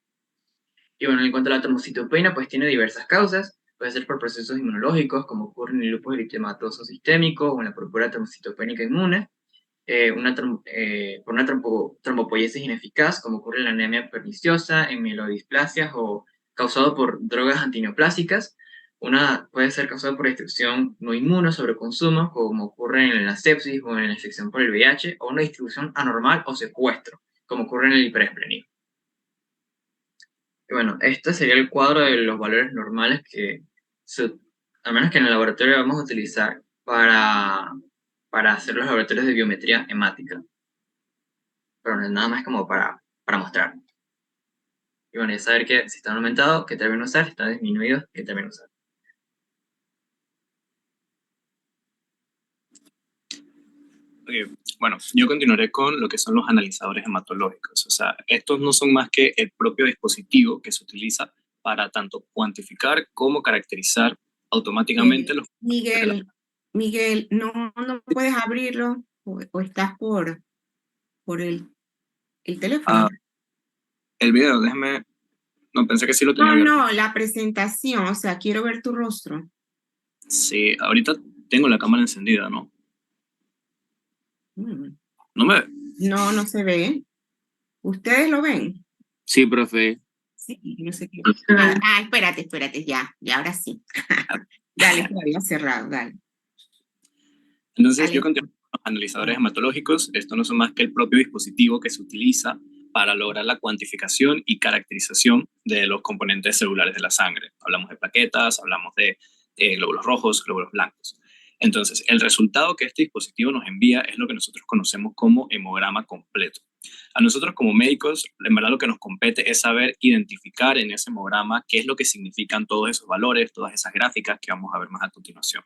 Y bueno, en cuanto a la trombocitopenia, pues tiene diversas causas. Puede ser por procesos inmunológicos, como ocurre en el lupus eritematoso sistémico o en la púrpura trombocitopénica inmune, por una trombopoiesis ineficaz, como ocurre en la anemia perniciosa, en mielodisplasias o causado por drogas antineoplásicas. Una puede ser causada por distribución no inmuno sobre consumo, como ocurre en la sepsis o en la infección por el VIH, o una distribución anormal o secuestro, como ocurre en el hiperesplenismo. Y bueno, este sería el cuadro de los valores normales que, al menos que en el laboratorio vamos a utilizar para hacer los laboratorios de biometría hemática. Pero no es nada más como para mostrar. Y bueno, ya saber que si están aumentados, qué término usar, si están disminuidos, qué término usar. Ok, Bueno, yo continuaré con lo que son los analizadores hematológicos. O sea, estos no son más que el propio dispositivo que se utiliza para tanto cuantificar como caracterizar automáticamente los... Miguel, no puedes abrirlo o estás por el teléfono. El video, déjeme... No, pensé que sí lo tenía abierto. No, la presentación, o sea, quiero ver tu rostro. Sí, ahorita tengo la cámara encendida, ¿no? Mm. ¿No me ve? No se ve. ¿Ustedes lo ven? Sí, profe. Sí, no sé qué. Espérate, ya, ahora sí. Dale, que lo había cerrado, dale. Entonces, Dale. yo continúo con los analizadores hematológicos. Esto no son más que el propio dispositivo que se utiliza para lograr la cuantificación y caracterización de los componentes celulares de la sangre. Hablamos de plaquetas, hablamos de glóbulos rojos, glóbulos blancos. Entonces, el resultado que este dispositivo nos envía es lo que nosotros conocemos como hemograma completo. A nosotros como médicos, en verdad lo que nos compete es saber identificar en ese hemograma qué es lo que significan todos esos valores, todas esas gráficas que vamos a ver más a continuación.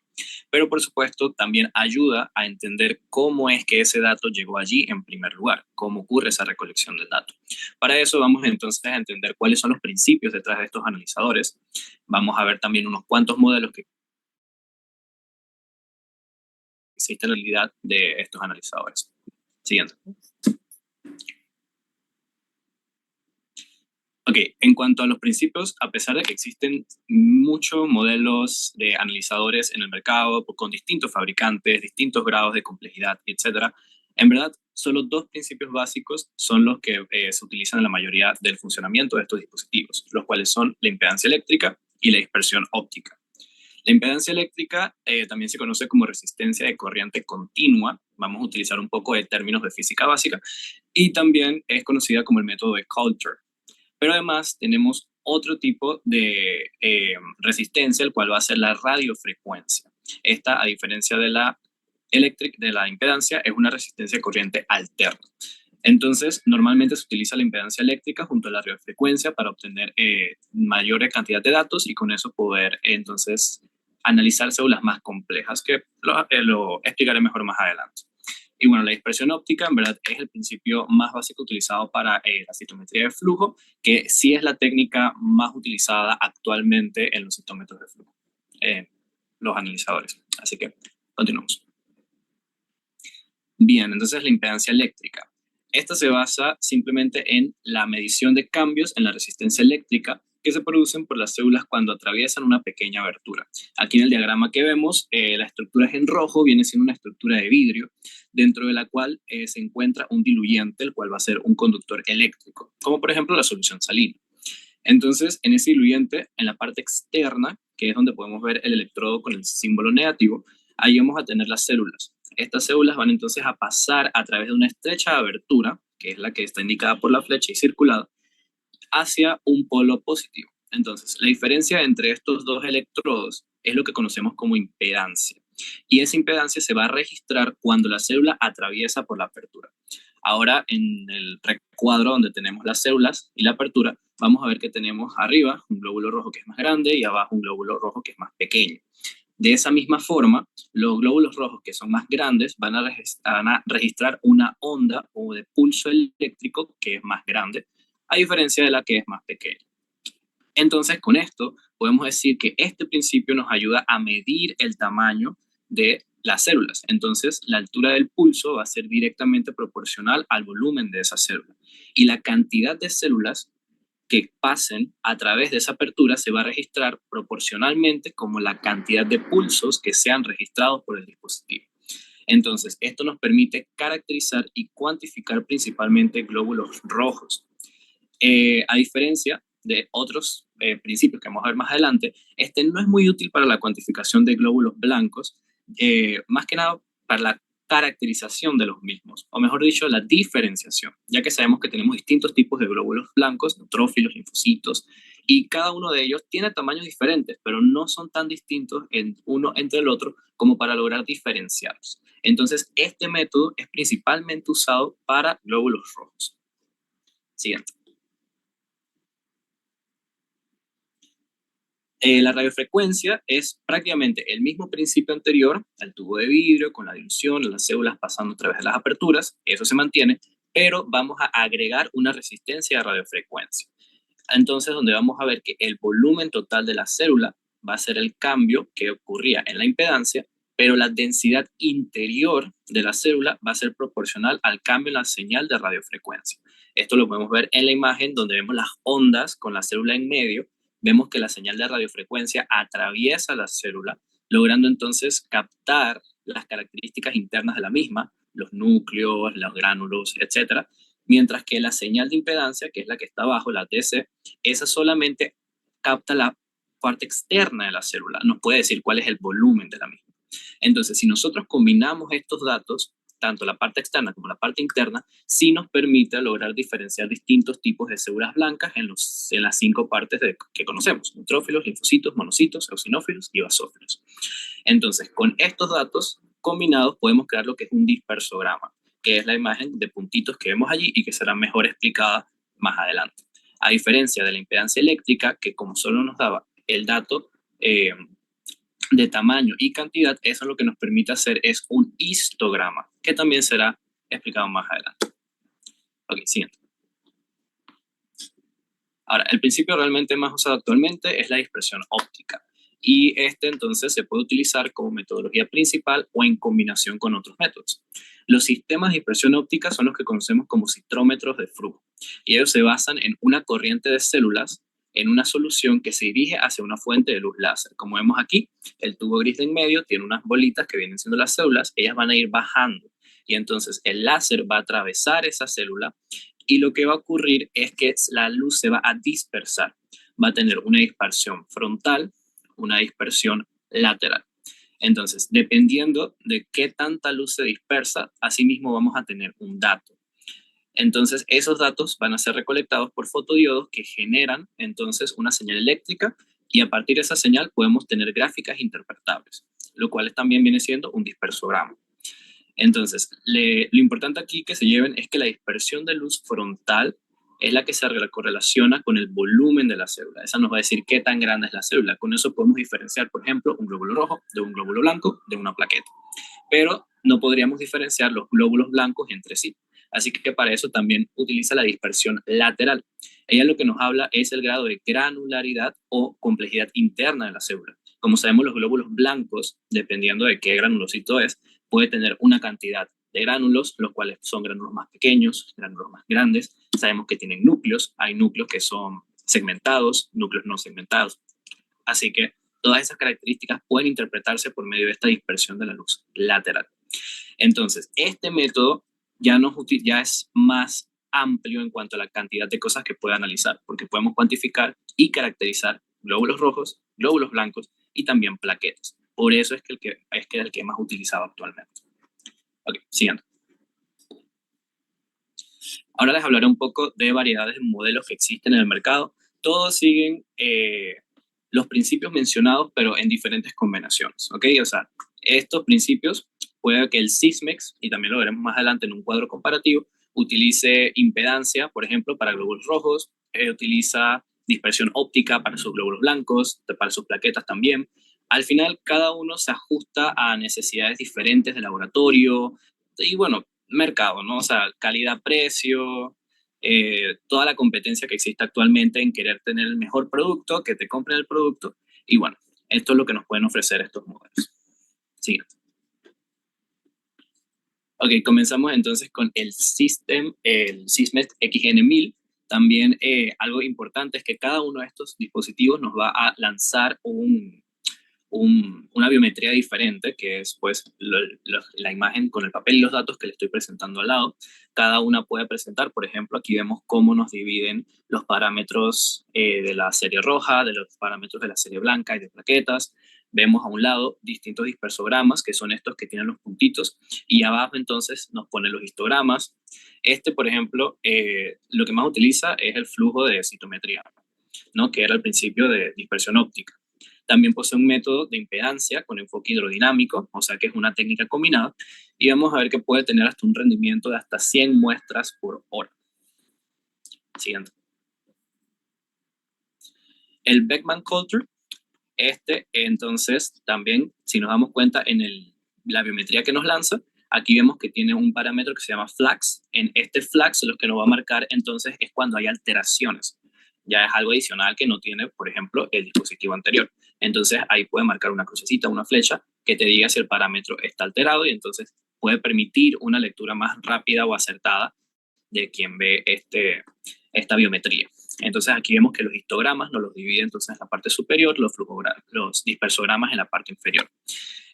Pero por supuesto también ayuda a entender cómo es que ese dato llegó allí en primer lugar, cómo ocurre esa recolección del dato. Para eso vamos entonces a entender cuáles son los principios detrás de estos analizadores. Vamos a ver también unos cuantos modelos que existen en la realidad de estos analizadores. Siguiente. Ok, en cuanto a los principios, a pesar de que existen muchos modelos de analizadores en el mercado con distintos fabricantes, distintos grados de complejidad, etc., en verdad, solo dos principios básicos son los que se utilizan en la mayoría del funcionamiento de estos dispositivos, los cuales son la impedancia eléctrica y la dispersión óptica. La impedancia eléctrica también se conoce como resistencia de corriente continua, vamos a utilizar un poco de términos de física básica, y también es conocida como el método de Coulter. Pero además tenemos otro tipo de resistencia, el cual va a ser la radiofrecuencia. Esta, a diferencia de la impedancia, es una resistencia de corriente alterna. Entonces, normalmente se utiliza la impedancia eléctrica junto a la radiofrecuencia para obtener mayor cantidad de datos y con eso poder entonces analizar células más complejas, que lo explicaré mejor más adelante. Y bueno, la dispersión óptica en verdad es el principio más básico utilizado para la citometría de flujo, que sí es la técnica más utilizada actualmente en los citómetros de flujo, los analizadores. Así que continuamos. Bien, entonces la impedancia eléctrica. Esta se basa simplemente en la medición de cambios en la resistencia eléctrica que se producen por las células cuando atraviesan una pequeña abertura. Aquí en el diagrama que vemos, la estructura en rojo viene siendo una estructura de vidrio, dentro de la cual se encuentra un diluyente, el cual va a ser un conductor eléctrico, como por ejemplo la solución salina. Entonces, en ese diluyente, en la parte externa, que es donde podemos ver el electrodo con el símbolo negativo, ahí vamos a tener las células. Estas células van entonces a pasar a través de una estrecha abertura, que es la que está indicada por la flecha y circulada, hacia un polo positivo. Entonces, la diferencia entre estos dos electrodos es lo que conocemos como impedancia. Y esa impedancia se va a registrar cuando la célula atraviesa por la apertura. Ahora, en el recuadro donde tenemos las células y la apertura, vamos a ver que tenemos arriba un glóbulo rojo que es más grande y abajo un glóbulo rojo que es más pequeño. De esa misma forma, los glóbulos rojos que son más grandes van a registrar una onda o de pulso eléctrico que es más grande, a diferencia de la que es más pequeña. Entonces, con esto podemos decir que este principio nos ayuda a medir el tamaño de las células. Entonces, la altura del pulso va a ser directamente proporcional al volumen de esa célula. Y la cantidad de células que pasen a través de esa apertura se va a registrar proporcionalmente como la cantidad de pulsos que sean registrados por el dispositivo. Entonces, esto nos permite caracterizar y cuantificar principalmente glóbulos rojos. A diferencia de otros principios que vamos a ver más adelante, este no es muy útil para la cuantificación de glóbulos blancos, más que nada para la caracterización de los mismos, o mejor dicho, la diferenciación, ya que sabemos que tenemos distintos tipos de glóbulos blancos, neutrófilos, linfocitos, y cada uno de ellos tiene tamaños diferentes, pero no son tan distintos uno entre el otro como para lograr diferenciarlos. Entonces, este método es principalmente usado para glóbulos rojos. Siguiente. La radiofrecuencia es prácticamente el mismo principio anterior al tubo de vidrio, con la dilución, las células pasando a través de las aperturas, eso se mantiene, pero vamos a agregar una resistencia de radiofrecuencia. Entonces, donde vamos a ver que el volumen total de la célula va a ser el cambio que ocurría en la impedancia, pero la densidad interior de la célula va a ser proporcional al cambio en la señal de radiofrecuencia. Esto lo podemos ver en la imagen donde vemos las ondas con la célula en medio. Vemos que la señal de radiofrecuencia atraviesa la célula, logrando entonces captar las características internas de la misma, los núcleos, los gránulos, etc. Mientras que la señal de impedancia, que es la que está abajo, la TC, esa solamente capta la parte externa de la célula, nos puede decir cuál es el volumen de la misma. Entonces, si nosotros combinamos estos datos, tanto la parte externa como la parte interna, sí nos permite lograr diferenciar distintos tipos de células blancas en las 5 partes que conocemos: neutrófilos, linfocitos, monocitos, eosinófilos y basófilos. Entonces, con estos datos combinados podemos crear lo que es un dispersograma, que es la imagen de puntitos que vemos allí y que será mejor explicada más adelante. A diferencia de la impedancia eléctrica, que como solo nos daba el dato de tamaño y cantidad, eso lo que nos permite hacer es un histograma, que también será explicado más adelante. Ok, siguiente. Ahora, el principio realmente más usado actualmente es la dispersión óptica, y este entonces se puede utilizar como metodología principal o en combinación con otros métodos. Los sistemas de dispersión óptica son los que conocemos como citrómetros de flujo, y ellos se basan en una corriente de células en una solución que se dirige hacia una fuente de luz láser. Como vemos aquí, el tubo gris de en medio tiene unas bolitas que vienen siendo las células, ellas van a ir bajando, y entonces el láser va a atravesar esa célula, y lo que va a ocurrir es que la luz se va a dispersar. Va a tener una dispersión frontal, una dispersión lateral. Entonces, dependiendo de qué tanta luz se dispersa, asimismo vamos a tener un dato. Entonces, esos datos van a ser recolectados por fotodiodos que generan entonces una señal eléctrica, y a partir de esa señal podemos tener gráficas interpretables, lo cual también viene siendo un dispersograma. Entonces, lo importante aquí que se lleven es que la dispersión de luz frontal es la que se correlaciona con el volumen de la célula. Esa nos va a decir qué tan grande es la célula. Con eso podemos diferenciar, por ejemplo, un glóbulo rojo de un glóbulo blanco de una plaqueta. Pero no podríamos diferenciar los glóbulos blancos entre sí. Así que para eso también utiliza la dispersión lateral. Ella lo que nos habla es el grado de granularidad o complejidad interna de la célula. Como sabemos, los glóbulos blancos, dependiendo de qué granulocito es, puede tener una cantidad de gránulos, los cuales son gránulos más pequeños, gránulos más grandes. Sabemos que tienen núcleos, hay núcleos que son segmentados, núcleos no segmentados. Así que todas esas características pueden interpretarse por medio de esta dispersión de la luz lateral. Entonces, este método ya es más amplio en cuanto a la cantidad de cosas que puede analizar, porque podemos cuantificar y caracterizar glóbulos rojos, glóbulos blancos y también plaquetas. Por eso es que el que más utilizado actualmente. Ok, siguiente. Ahora les hablaré un poco de variedades de modelos que existen en el mercado. Todos siguen los principios mencionados, pero en diferentes combinaciones, ¿ok? O sea, estos principios, puede que el Sysmex, y también lo veremos más adelante en un cuadro comparativo, utilice impedancia, por ejemplo, para glóbulos rojos, utiliza dispersión óptica para sus glóbulos blancos, para sus plaquetas también. Al final, cada uno se ajusta a necesidades diferentes de laboratorio y, bueno, mercado, ¿no? O sea, calidad-precio, toda la competencia que existe actualmente en querer tener el mejor producto, que te compren el producto. Y bueno, esto es lo que nos pueden ofrecer estos modelos. Siguiente. Ok, comenzamos entonces con el Sysmex XN1000. También algo importante es que cada uno de estos dispositivos nos va a lanzar una biometría diferente, que es pues la imagen con el papel y los datos que le estoy presentando al lado. Cada una puede presentar, por ejemplo, aquí vemos cómo nos dividen los parámetros de la serie roja, de los parámetros de la serie blanca y de plaquetas. Vemos a un lado distintos dispersogramas, que son estos que tienen los puntitos, y abajo entonces nos pone los histogramas. Por ejemplo, lo que más utiliza es el flujo de citometría, ¿no? Que era el principio de dispersión óptica. También posee un método de impedancia con enfoque hidrodinámico, o sea que es una técnica combinada, y vamos a ver que puede tener hasta un rendimiento de hasta 100 muestras por hora. Siguiente. El Beckman Coulter Entonces, también, si nos damos cuenta en la biometría que nos lanza, aquí vemos que tiene un parámetro que se llama flags. En este flags lo que nos va a marcar entonces es cuando hay alteraciones. Ya es algo adicional que no tiene, por ejemplo, el dispositivo anterior. Entonces ahí puede marcar una crucecita, una flecha, que te diga si el parámetro está alterado y entonces puede permitir una lectura más rápida o acertada de quien ve esta biometría. Entonces aquí vemos que los histogramas nos los divide entonces en la parte superior, los dispersogramas en la parte inferior.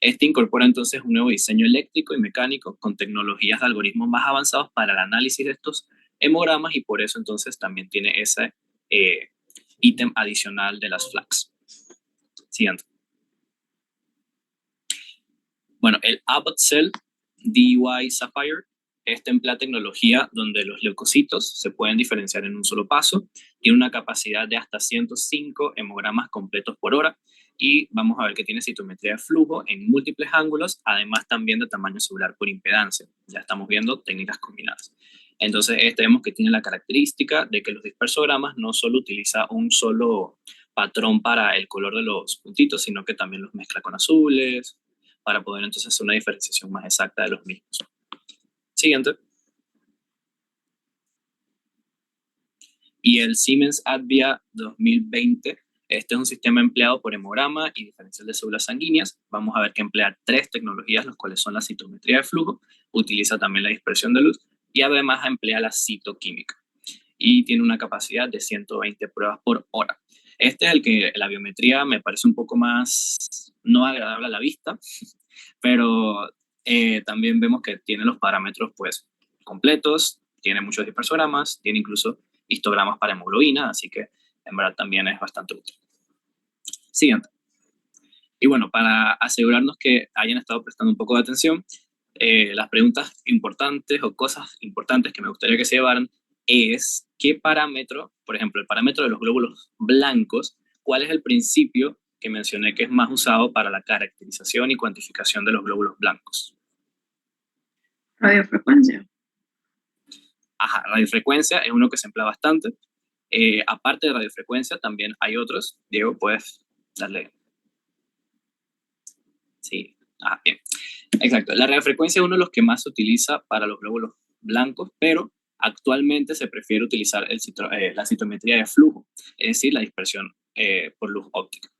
Este incorpora entonces un nuevo diseño eléctrico y mecánico con tecnologías de algoritmos más avanzados para el análisis de estos hemogramas y por eso entonces también tiene ese ítem adicional de las flags. Siguiente. Bueno, el Abbott Cell DY Sapphire emplea tecnología donde los leucocitos se pueden diferenciar en un solo paso, tiene una capacidad de hasta 105 hemogramas completos por hora y vamos a ver que tiene citometría de flujo en múltiples ángulos, además también de tamaño celular por impedancia. Ya estamos viendo técnicas combinadas. Entonces, vemos que tiene la característica de que los dispersogramas no solo utiliza un solo patrón para el color de los puntitos, sino que también los mezcla con azules, para poder entonces hacer una diferenciación más exacta de los mismos. Siguiente. Y el Siemens Advia 2020, este es un sistema empleado por hemograma y diferencial de células sanguíneas. Vamos a ver que emplea 3 tecnologías, las cuales son la citometría de flujo, utiliza también la dispersión de luz y además emplea la citoquímica. Y tiene una capacidad de 120 pruebas por hora. Este es el que la biometría me parece un poco más no agradable a la vista, pero también vemos que tiene los parámetros pues completos, tiene muchos dispersogramas, tiene incluso histogramas para hemoglobina, así que en verdad también es bastante útil. Siguiente. Y bueno, para asegurarnos que hayan estado prestando un poco de atención, las preguntas importantes o cosas importantes que me gustaría que se llevaran es qué parámetro, por ejemplo, el parámetro de los glóbulos blancos, cuál es el principio que mencioné que es más usado para la caracterización y cuantificación de los glóbulos blancos. Radiofrecuencia. Ajá, radiofrecuencia es uno que se emplea bastante. Aparte de radiofrecuencia, también hay otros. Diego, puedes darle. Sí, bien. Exacto. La radiofrecuencia es uno de los que más se utiliza para los glóbulos blancos, pero actualmente se prefiere utilizar la citometría de flujo, es decir, la dispersión por luz óptica.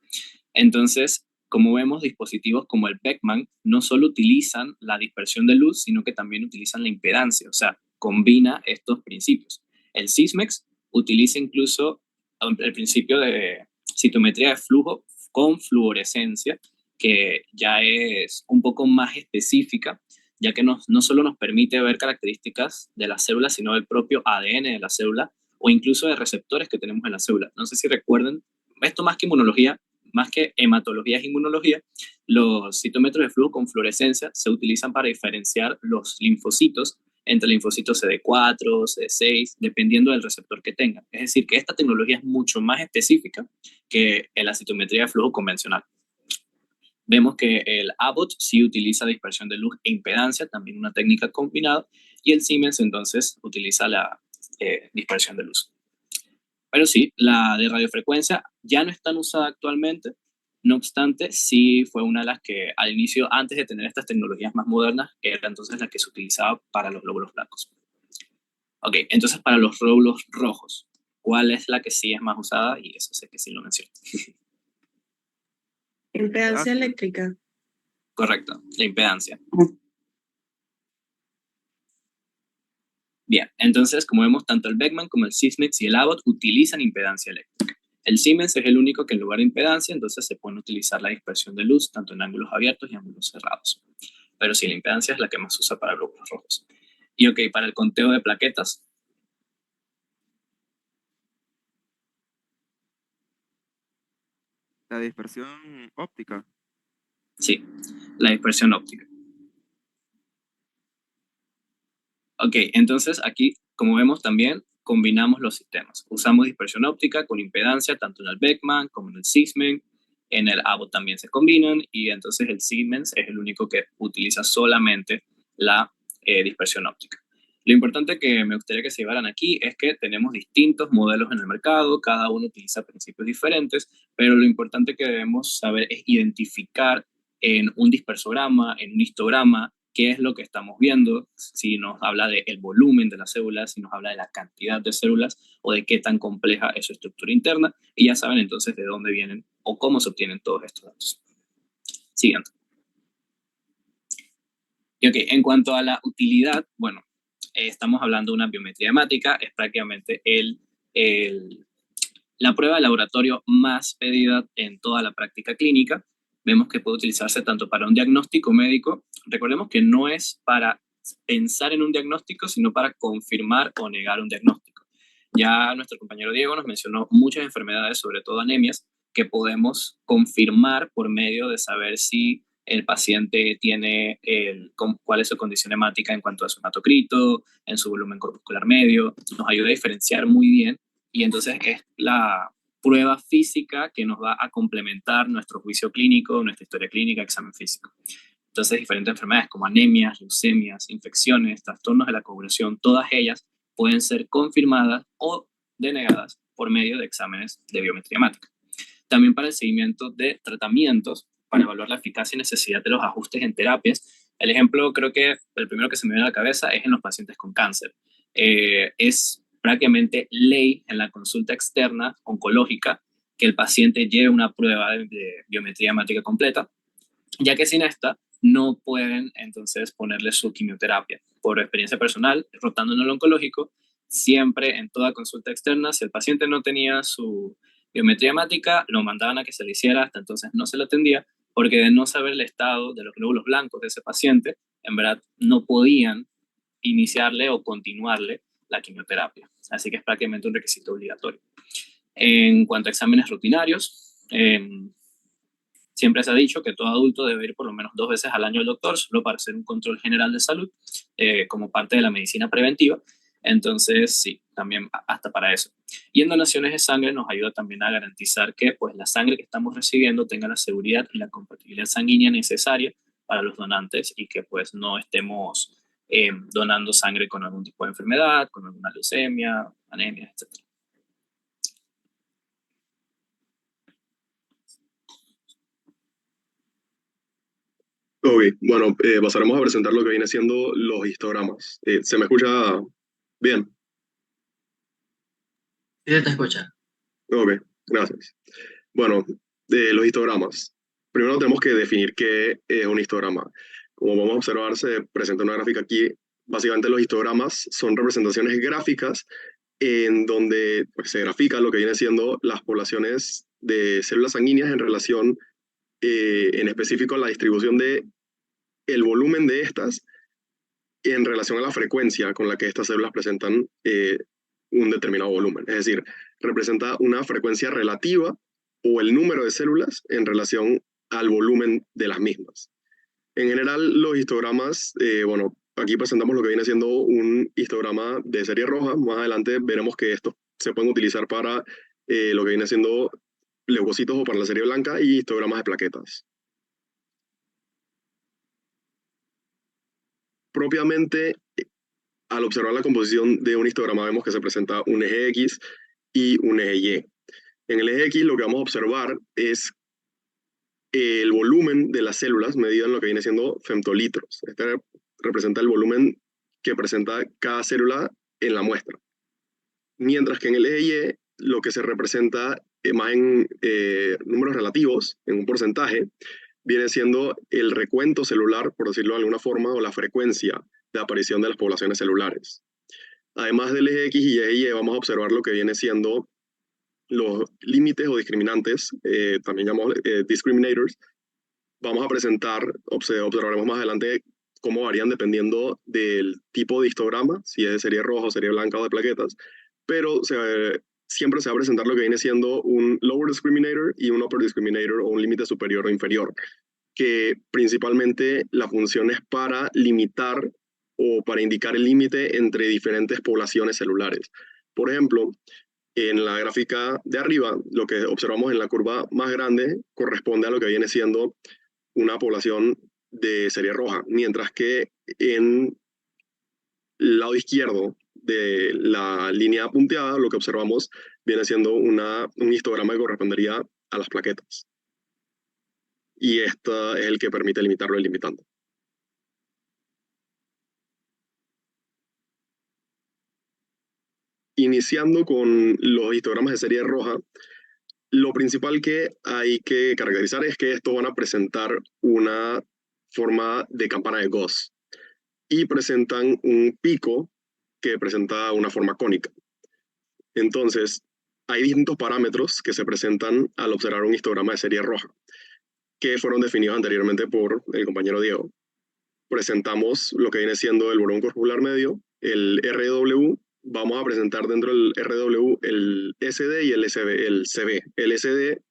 Entonces, como vemos, dispositivos como el Beckman no solo utilizan la dispersión de luz, sino que también utilizan la impedancia, o sea, combina estos principios. El Sysmex utiliza incluso el principio de citometría de flujo con fluorescencia, que ya es un poco más específica, ya que no solo nos permite ver características de la célula, sino del propio ADN de la célula o incluso de receptores que tenemos en la célula. No sé si recuerden, esto más que inmunología, más que hematología es inmunología, los citómetros de flujo con fluorescencia se utilizan para diferenciar los linfocitos entre linfocitos CD4, CD6, dependiendo del receptor que tengan. Es decir, que esta tecnología es mucho más específica que la citometría de flujo convencional. Vemos que el Abbott sí utiliza dispersión de luz e impedancia, también una técnica combinada, y el Siemens entonces utiliza la dispersión de luz. Pero sí, la de radiofrecuencia ya no es tan usada actualmente, no obstante, sí fue una de las que al inicio, antes de tener estas tecnologías más modernas, era entonces la que se utilizaba para los glóbulos blancos. Ok, entonces para los glóbulos rojos, ¿cuál es la que sí es más usada? Y eso sé que sí lo mencioné. Impedancia eléctrica. Correcto, la impedancia. Bien, entonces, como vemos, tanto el Beckman como el Sysmex y el Abbott utilizan impedancia eléctrica. El Siemens es el único que en lugar de impedancia, entonces se puede utilizar la dispersión de luz tanto en ángulos abiertos y ángulos cerrados. Pero sí, la impedancia es la que más se usa para glóbulos rojos. Y ok, para el conteo de plaquetas. La dispersión óptica. Sí, la dispersión óptica. Ok, entonces aquí, como vemos también, combinamos los sistemas. Usamos dispersión óptica con impedancia, tanto en el Beckman como en el Sysmex. En el Abbott también se combinan, y entonces el Siemens es el único que utiliza solamente la dispersión óptica. Lo importante que me gustaría que se llevaran aquí es que tenemos distintos modelos en el mercado, cada uno utiliza principios diferentes, pero lo importante que debemos saber es identificar en un dispersograma, en un histograma, qué es lo que estamos viendo, si nos habla del volumen de las células, si nos habla de la cantidad de células o de qué tan compleja es su estructura interna, y ya saben entonces de dónde vienen o cómo se obtienen todos estos datos. Siguiente. Y ok, en cuanto a la utilidad, bueno, estamos hablando de una biometría hemática, es prácticamente la prueba de laboratorio más pedida en toda la práctica clínica. Vemos que puede utilizarse tanto para un diagnóstico médico, recordemos que no es para pensar en un diagnóstico, sino para confirmar o negar un diagnóstico. Ya nuestro compañero Diego nos mencionó muchas enfermedades, sobre todo anemias, que podemos confirmar por medio de saber si el paciente tiene cuál es su condición hemática en cuanto a su hematocrito, en su volumen corpuscular medio, nos ayuda a diferenciar muy bien y entonces es la prueba física que nos va a complementar nuestro juicio clínico, nuestra historia clínica, examen físico. Entonces diferentes enfermedades como anemias, leucemias, infecciones, trastornos de la coagulación, todas ellas pueden ser confirmadas o denegadas por medio de exámenes de biometría hemática. También para el seguimiento de tratamientos, para evaluar la eficacia y necesidad de los ajustes en terapias. El ejemplo, creo que el primero que se me viene a la cabeza es en los pacientes con cáncer. Es prácticamente ley en la consulta externa oncológica que el paciente lleve una prueba de biometría hemática completa, ya que sin esta no pueden entonces ponerle su quimioterapia. Por experiencia personal, rotando en el oncológico, siempre en toda consulta externa, si el paciente no tenía su biometría hemática, lo mandaban a que se le hiciera, hasta entonces no se le atendía, porque de no saber el estado de los glóbulos blancos de ese paciente, en verdad no podían iniciarle o continuarle la quimioterapia. Así que es prácticamente un requisito obligatorio. En cuanto a exámenes rutinarios, siempre se ha dicho que todo adulto debe ir por lo menos 2 veces al año al doctor, solo para hacer un control general de salud, como parte de la medicina preventiva. Entonces, sí, también hasta para eso. Y en donaciones de sangre nos ayuda también a garantizar que pues, la sangre que estamos recibiendo tenga la seguridad y la compatibilidad sanguínea necesaria para los donantes y que pues no estemos donando sangre con algún tipo de enfermedad, con alguna leucemia, anemia, etc. Ok, bueno, pasaremos a presentar lo que viene siendo los histogramas. ¿Se me escucha bien? Sí se te escucha. Ok, gracias. Bueno, los histogramas. Primero tenemos que definir qué es un histograma. Como vamos a observar, se presenta una gráfica aquí. Básicamente los histogramas son representaciones gráficas en donde pues, se grafica lo que viene siendo las poblaciones de células sanguíneas en relación, en específico, a la distribución de el volumen de estas en relación a la frecuencia con la que estas células presentan un determinado volumen. Es decir, representa una frecuencia relativa o el número de células en relación al volumen de las mismas. En general, los histogramas, bueno, aquí presentamos lo que viene siendo un histograma de serie roja. Más adelante veremos que estos se pueden utilizar para lo que viene siendo leucocitos o para la serie blanca y histogramas de plaquetas. Propiamente, al observar la composición de un histograma vemos que se presenta un eje X y un eje Y. En el eje X lo que vamos a observar es el volumen de las células medido en lo que viene siendo femtolitros. Este representa el volumen que presenta cada célula en la muestra. Mientras que en el eje Y lo que se representa más en números relativos, en un porcentaje, viene siendo el recuento celular, por decirlo de alguna forma, o la frecuencia de aparición de las poblaciones celulares. Además del eje X y eje Y, vamos a observar lo que viene siendo los límites o discriminantes, también llamamos discriminators. Vamos a presentar, observaremos más adelante cómo varían dependiendo del tipo de histograma, si es de serie roja, serie blanca o de plaquetas, pero siempre se va a presentar lo que viene siendo un lower discriminator y un upper discriminator o un límite superior o inferior, que principalmente la función es para limitar o para indicar el límite entre diferentes poblaciones celulares. Por ejemplo, en la gráfica de arriba, lo que observamos en la curva más grande corresponde a lo que viene siendo una población de serie roja, mientras que en lado izquierdo de la línea punteada, lo que observamos viene siendo un histograma que correspondería a las plaquetas. Y este es el que permite limitarlo el limitante. Iniciando con los histogramas de serie roja, lo principal que hay que caracterizar es que estos van a presentar una forma de campana de Gauss y presentan un pico que presenta una forma cónica. Entonces, hay distintos parámetros que se presentan al observar un histograma de serie roja, que fueron definidos anteriormente por el compañero Diego. Presentamos lo que viene siendo el volumen corpuscular medio, el RW. Vamos a presentar dentro del RW el SD y el CB. El SD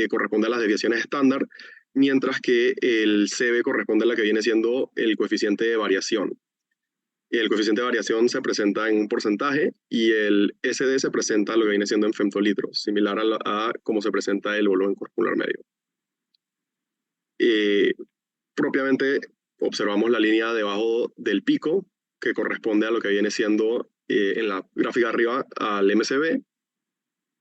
corresponde a las desviaciones estándar, mientras que el CB corresponde a la que viene siendo el coeficiente de variación. El coeficiente de variación se presenta en un porcentaje y el SD se presenta lo que viene siendo en femtolitros, similar a cómo se presenta el volumen corpuscular medio. Propiamente observamos la línea debajo del pico, que corresponde a lo que viene siendo en la gráfica de arriba al MCB,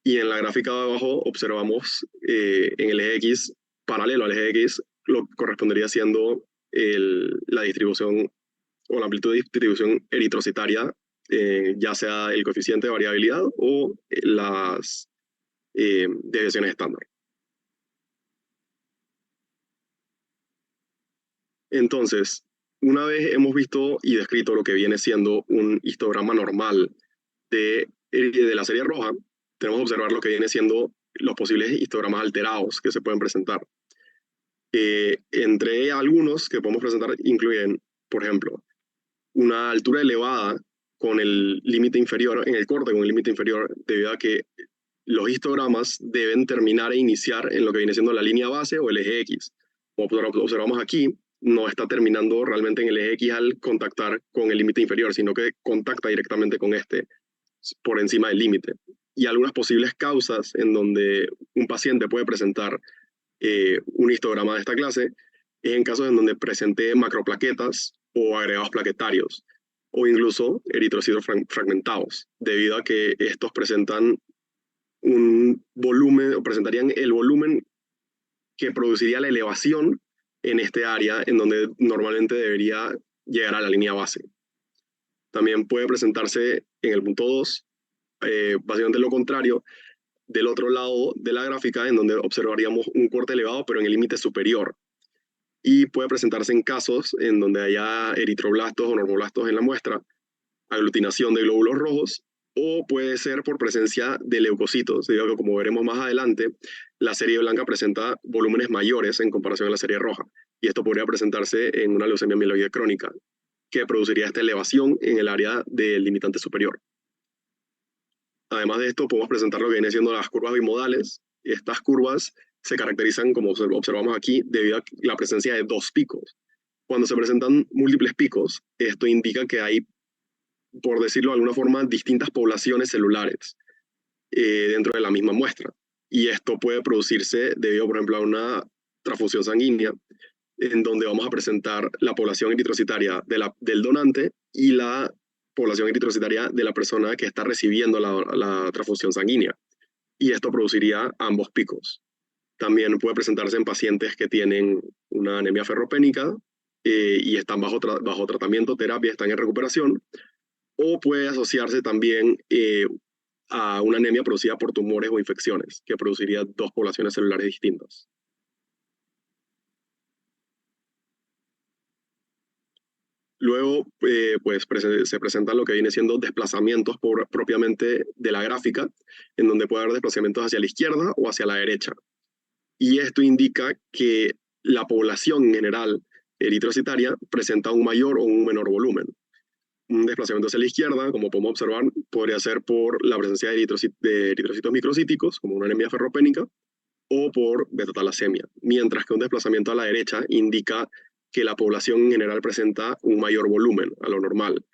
y en la gráfica de abajo observamos en el eje X, paralelo al eje X, lo que correspondería siendo la distribución o la amplitud de distribución eritrocitaria, ya sea el coeficiente de variabilidad o las desviaciones estándar. Entonces, una vez hemos visto y descrito lo que viene siendo un histograma normal de la serie roja, tenemos que observar lo que viene siendo los posibles histogramas alterados que se pueden presentar. Entre algunos que podemos presentar incluyen, por ejemplo, una altura elevada con el límite inferior, en el corte con el límite inferior, debido a que los histogramas deben terminar e iniciar en lo que viene siendo la línea base o el eje X. Como observamos aquí, no está terminando realmente en el eje X al contactar con el límite inferior, sino que contacta directamente con este por encima del límite. Y algunas posibles causas en donde un paciente puede presentar un histograma de esta clase es en casos en donde presente macroplaquetas o agregados plaquetarios, o incluso eritrocitos fragmentados, debido a que estos presentan un volumen, o presentarían el volumen que produciría la elevación en este área en donde normalmente debería llegar a la línea base. También puede presentarse en el punto 2, básicamente lo contrario, del otro lado de la gráfica, en donde observaríamos un corte elevado, pero en el límite superior. Y puede presentarse en casos en donde haya eritroblastos o normoblastos en la muestra, aglutinación de glóbulos rojos, o puede ser por presencia de leucocitos, debido a que, como veremos más adelante, la serie blanca presenta volúmenes mayores en comparación a la serie roja, y esto podría presentarse en una leucemia mieloide crónica, que produciría esta elevación en el área del limitante superior. Además de esto, podemos presentar lo que viene siendo las curvas bimodales. Estas curvas se caracterizan, como observamos aquí, debido a la presencia de dos picos. Cuando se presentan múltiples picos, esto indica que hay, por decirlo de alguna forma, distintas poblaciones celulares dentro de la misma muestra. Y esto puede producirse debido, por ejemplo, a una transfusión sanguínea, en donde vamos a presentar la población eritrocitaria del donante y la población eritrocitaria de la persona que está recibiendo la transfusión sanguínea. Y esto produciría ambos picos. También puede presentarse en pacientes que tienen una anemia ferropénica y están bajo tratamiento, terapia, están en recuperación, o puede asociarse también a una anemia producida por tumores o infecciones, que produciría dos poblaciones celulares distintas. Luego, pues se presentan lo que viene siendo desplazamientos propiamente de la gráfica, en donde puede haber desplazamientos hacia la izquierda o hacia la derecha. Y esto indica que la población en general eritrocitaria presenta un mayor o un menor volumen. Un desplazamiento hacia la izquierda, como podemos observar, podría ser por la presencia de eritrocitos microcíticos, como una anemia ferropénica, o por betatalasemia, mientras que un desplazamiento a la derecha indica que la población en general presenta un mayor volumen a lo normal.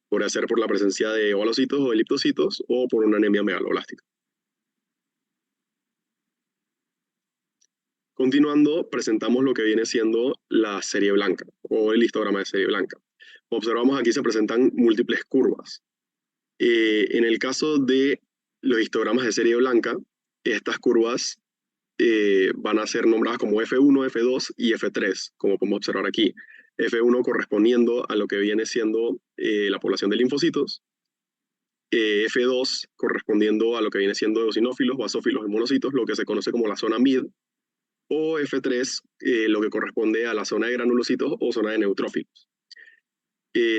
Podría ser por la presencia de ovalocitos o eliptocitos o por una anemia megaloblástica. Continuando, presentamos lo que viene siendo la serie blanca o el histograma de serie blanca. observamos aquí se presentan múltiples curvas. En el caso de los histogramas de serie blanca, estas curvas van a ser nombradas como F1, F2 y F3, como podemos observar aquí. F1 correspondiendo a lo que viene siendo la población de linfocitos, F2 correspondiendo a lo que viene siendo eosinófilos, basófilos y monocitos, lo que se conoce como la zona mid, o F3 lo que corresponde a la zona de granulocitos o zona de neutrófilos.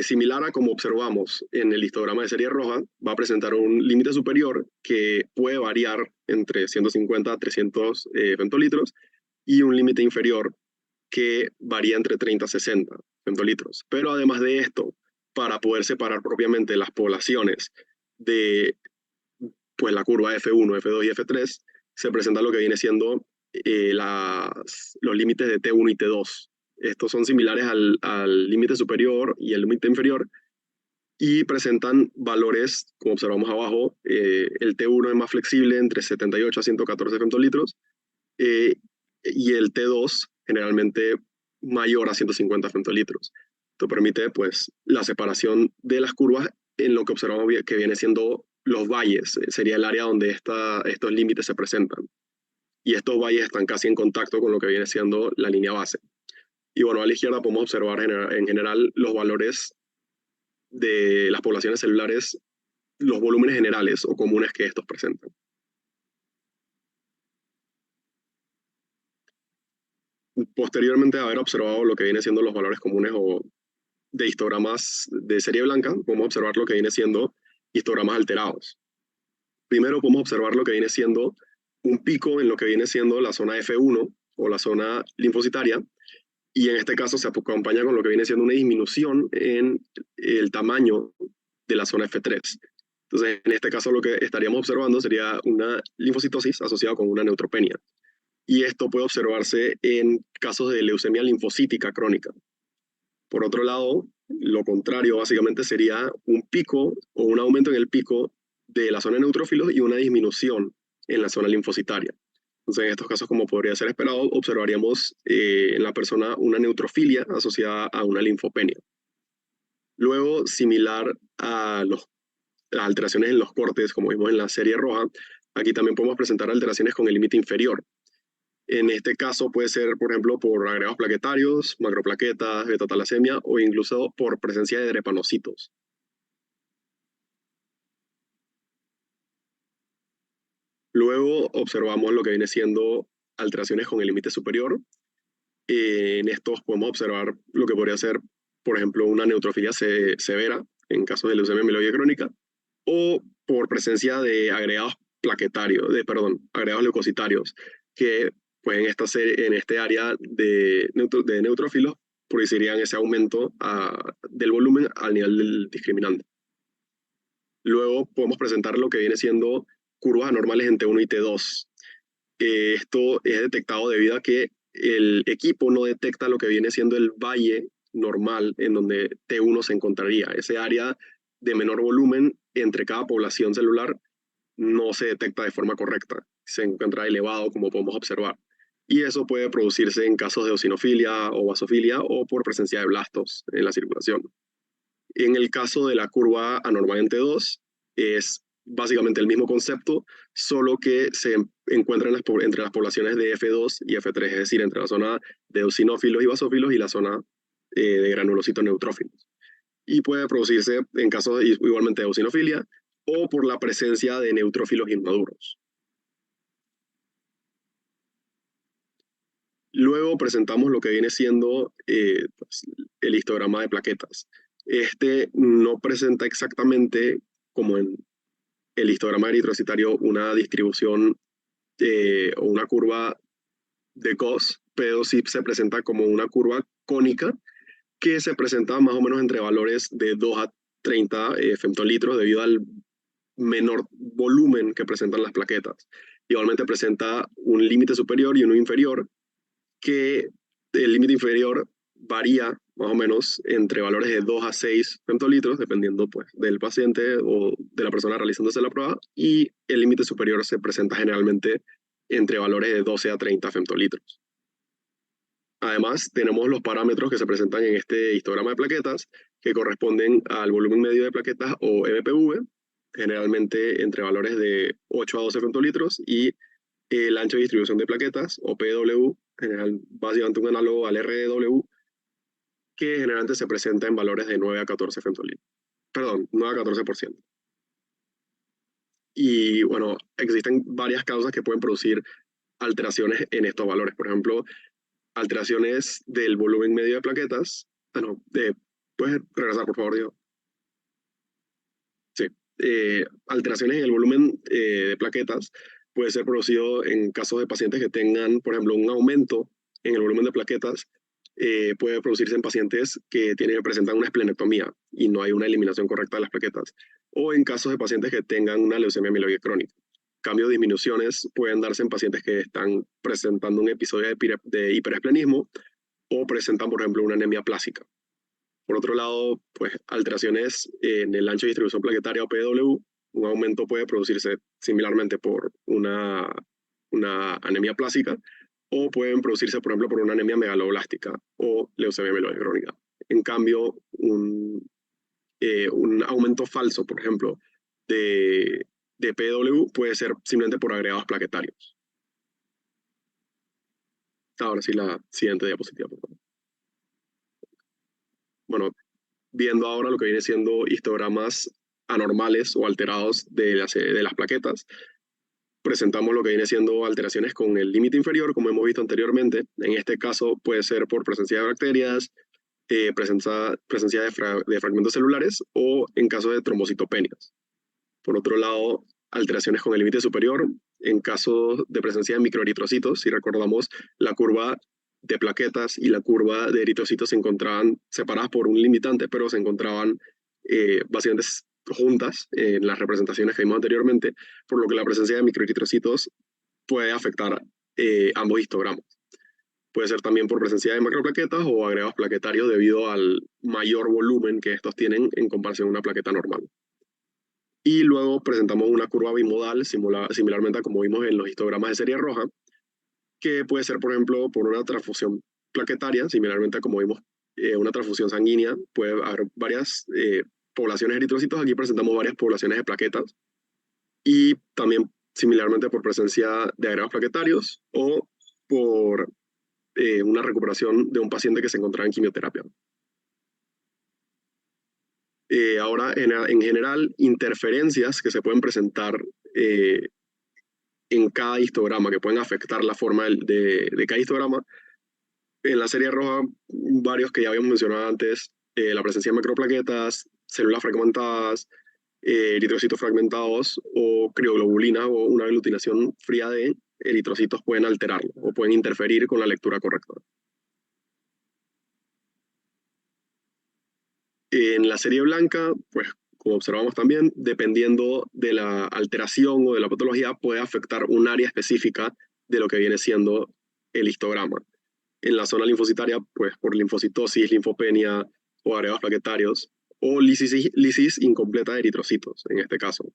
Similar a como observamos en el histograma de serie roja, va a presentar un límite superior que puede variar entre 150 a 300 femtolitros y un límite inferior que varía entre 30 a 60 femtolitros. Pero además de esto, para poder separar propiamente las poblaciones de pues, la curva F1, F2 y F3, se presenta lo que viene siendo los límites de T1 y T2. Estos son similares al límite superior y el límite inferior y presentan valores, como observamos abajo, el T1 es más flexible entre 78 a 114 femtolitros y el T2 generalmente mayor a 150 femtolitros. Esto permite pues la separación de las curvas en lo que observamos que viene siendo los valles, sería el área donde estos límites se presentan. Y estos valles están casi en contacto con lo que viene siendo la línea base. Y bueno, a la izquierda podemos observar en general los valores de las poblaciones celulares, los volúmenes generales o comunes que estos presentan. Posteriormente a haber observado lo que viene siendo los valores comunes o de histogramas de serie blanca, podemos observar lo que viene siendo histogramas alterados. Primero podemos observar lo que viene siendo un pico en lo que viene siendo la zona F1 o la zona linfocitaria, y en este caso se acompaña con lo que viene siendo una disminución en el tamaño de la zona F3. Entonces, en este caso lo que estaríamos observando sería una linfocitosis asociada con una neutropenia. Y esto puede observarse en casos de leucemia linfocítica crónica. Por otro lado, lo contrario básicamente sería un pico o un aumento en el pico de la zona de neutrófilos y una disminución en la zona linfocitaria. Entonces, en estos casos, como podría ser esperado, observaríamos en la persona una neutrofilia asociada a una linfopenia. Luego, similar a las alteraciones en los cortes, como vimos en la serie roja, aquí también podemos presentar alteraciones con el límite inferior. En este caso puede ser, por ejemplo, por agregados plaquetarios, macroplaquetas, beta-talasemia o incluso por presencia de drepanocitos. Luego observamos lo que viene siendo alteraciones con el límite superior. En estos podemos observar lo que podría ser, por ejemplo, una neutrofilia severa en caso de leucemia mieloide crónica o por presencia de agregados agregados leucocitarios que pues en este área de neutrófilos producirían ese aumento del volumen al nivel del discriminante. Luego podemos presentar lo que viene siendo curvas anormales en T1 y T2. Esto es detectado debido a que el equipo no detecta lo que viene siendo el valle normal en donde T1 se encontraría. Ese área de menor volumen entre cada población celular no se detecta de forma correcta. Se encuentra elevado, como podemos observar. Y eso puede producirse en casos de eosinofilia o basofilia o por presencia de blastos en la circulación. En el caso de la curva anormal en T2, es básicamente el mismo concepto, solo que se encuentra entre las poblaciones de F2 y F3, es decir, entre la zona de eosinófilos y basófilos y la zona de granulocitos neutrófilos. Y puede producirse en casos igualmente de eosinofilia o por la presencia de neutrófilos inmaduros. Luego presentamos lo que viene siendo pues, el histograma de plaquetas. Este no presenta exactamente como en el histograma eritrocitario una distribución o una curva de Gauss, pero sí se presenta como una curva cónica que se presenta más o menos entre valores de 2 a 30 femtolitros debido al menor volumen que presentan las plaquetas. Igualmente presenta un límite superior y uno inferior, que el límite inferior varía más o menos entre valores de 2 a 6 femtolitros, dependiendo pues, del paciente o de la persona realizándose la prueba, y el límite superior se presenta generalmente entre valores de 12 a 30 femtolitros. Además, tenemos los parámetros que se presentan en este histograma de plaquetas, que corresponden al volumen medio de plaquetas o MPV, generalmente entre valores de 8 a 12 femtolitros, y el ancho de distribución de plaquetas o PW, general, básicamente un análogo al RW, que generalmente se presenta en valores de 9 a 14 femtolitros. Perdón, 9 a 14%. Y bueno, existen varias causas que pueden producir alteraciones en estos valores. Por ejemplo, alteraciones del volumen medio de plaquetas. ¿Puedes regresar, por favor, Diego? Sí. Alteraciones en el volumen de plaquetas puede ser producido en casos de pacientes que tengan, por ejemplo, un aumento en el volumen de plaquetas. Puede producirse en pacientes que presentan una esplenectomía y no hay una eliminación correcta de las plaquetas, o en casos de pacientes que tengan una leucemia mieloide crónica. Cambio de disminuciones pueden darse en pacientes que están presentando un episodio de hiperesplenismo o presentan, por ejemplo, una anemia plásica. Por otro lado, pues alteraciones en el ancho de distribución plaquetaria o PW, un aumento puede producirse similarmente por una anemia plásica, o pueden producirse, por ejemplo, por una anemia megaloblástica o leucemia mieloide crónica. En cambio, un aumento falso, por ejemplo, de PW puede ser simplemente por agregados plaquetarios. Ahora sí, la siguiente diapositiva, por favor. Bueno, viendo ahora lo que viene siendo histogramas anormales o alterados de las plaquetas, presentamos lo que viene siendo alteraciones con el límite inferior, como hemos visto anteriormente. En este caso puede ser por presencia de bacterias, presencia de fragmentos celulares o en caso de trombocitopenias. Por otro lado, alteraciones con el límite superior, en caso de presencia de microeritrocitos. Si recordamos, la curva de plaquetas y la curva de eritrocitos se encontraban separadas por un limitante, pero se encontraban básicamente juntas en las representaciones que vimos anteriormente, por lo que la presencia de microeritrocitos puede afectar ambos histogramas. Puede ser también por presencia de macroplaquetas o agregados plaquetarios debido al mayor volumen que estos tienen en comparación a una plaqueta normal. Y luego presentamos una curva bimodal, similarmente a como vimos en los histogramas de serie roja, que puede ser, por ejemplo, por una transfusión plaquetaria, similarmente a como vimos una transfusión sanguínea. Puede haber varias poblaciones de eritrocitos. Aquí presentamos varias poblaciones de plaquetas. Y también, similarmente, por presencia de agregados plaquetarios o por una recuperación de un paciente que se encontraba en quimioterapia. Ahora, en general, interferencias que se pueden presentar en cada histograma, que pueden afectar la forma de cada histograma. En la serie roja, varios que ya habíamos mencionado antes, la presencia de macroplaquetas, células fragmentadas, eritrocitos fragmentados o crioglobulina o una aglutinación fría de eritrocitos pueden alterarlo o pueden interferir con la lectura correcta. En la serie blanca, pues como observamos también, dependiendo de la alteración o de la patología, puede afectar un área específica de lo que viene siendo el histograma. En la zona linfocitaria, pues por linfocitosis, linfopenia o agregados plaquetarios, o lisis incompleta de eritrocitos, en este caso.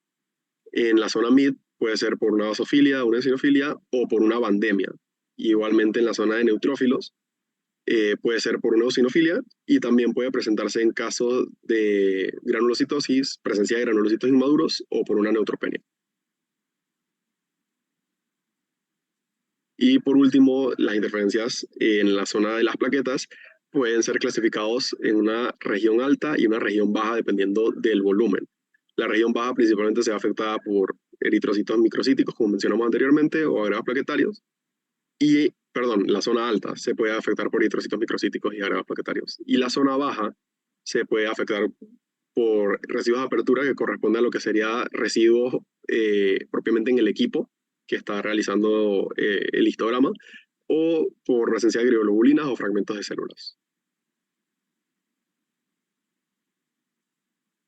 En la zona mid puede ser por una basofilia, una eosinofilia o por una bandemia. Y igualmente en la zona de neutrófilos, puede ser por una eosinofilia y también puede presentarse en casos de granulocitosis, presencia de granulocitos inmaduros o por una neutropenia. Y por último, las interferencias en la zona de las plaquetas pueden ser clasificados en una región alta y una región baja dependiendo del volumen. La región baja principalmente se ve afectada por eritrocitos microcíticos, como mencionamos anteriormente, o agregados plaquetarios. Y, la zona alta se puede afectar por eritrocitos microcíticos y agregados plaquetarios. Y la zona baja se puede afectar por residuos de apertura que corresponden a lo que sería residuos propiamente en el equipo que está realizando el histograma, o por presencia de crioglobulinas o fragmentos de células.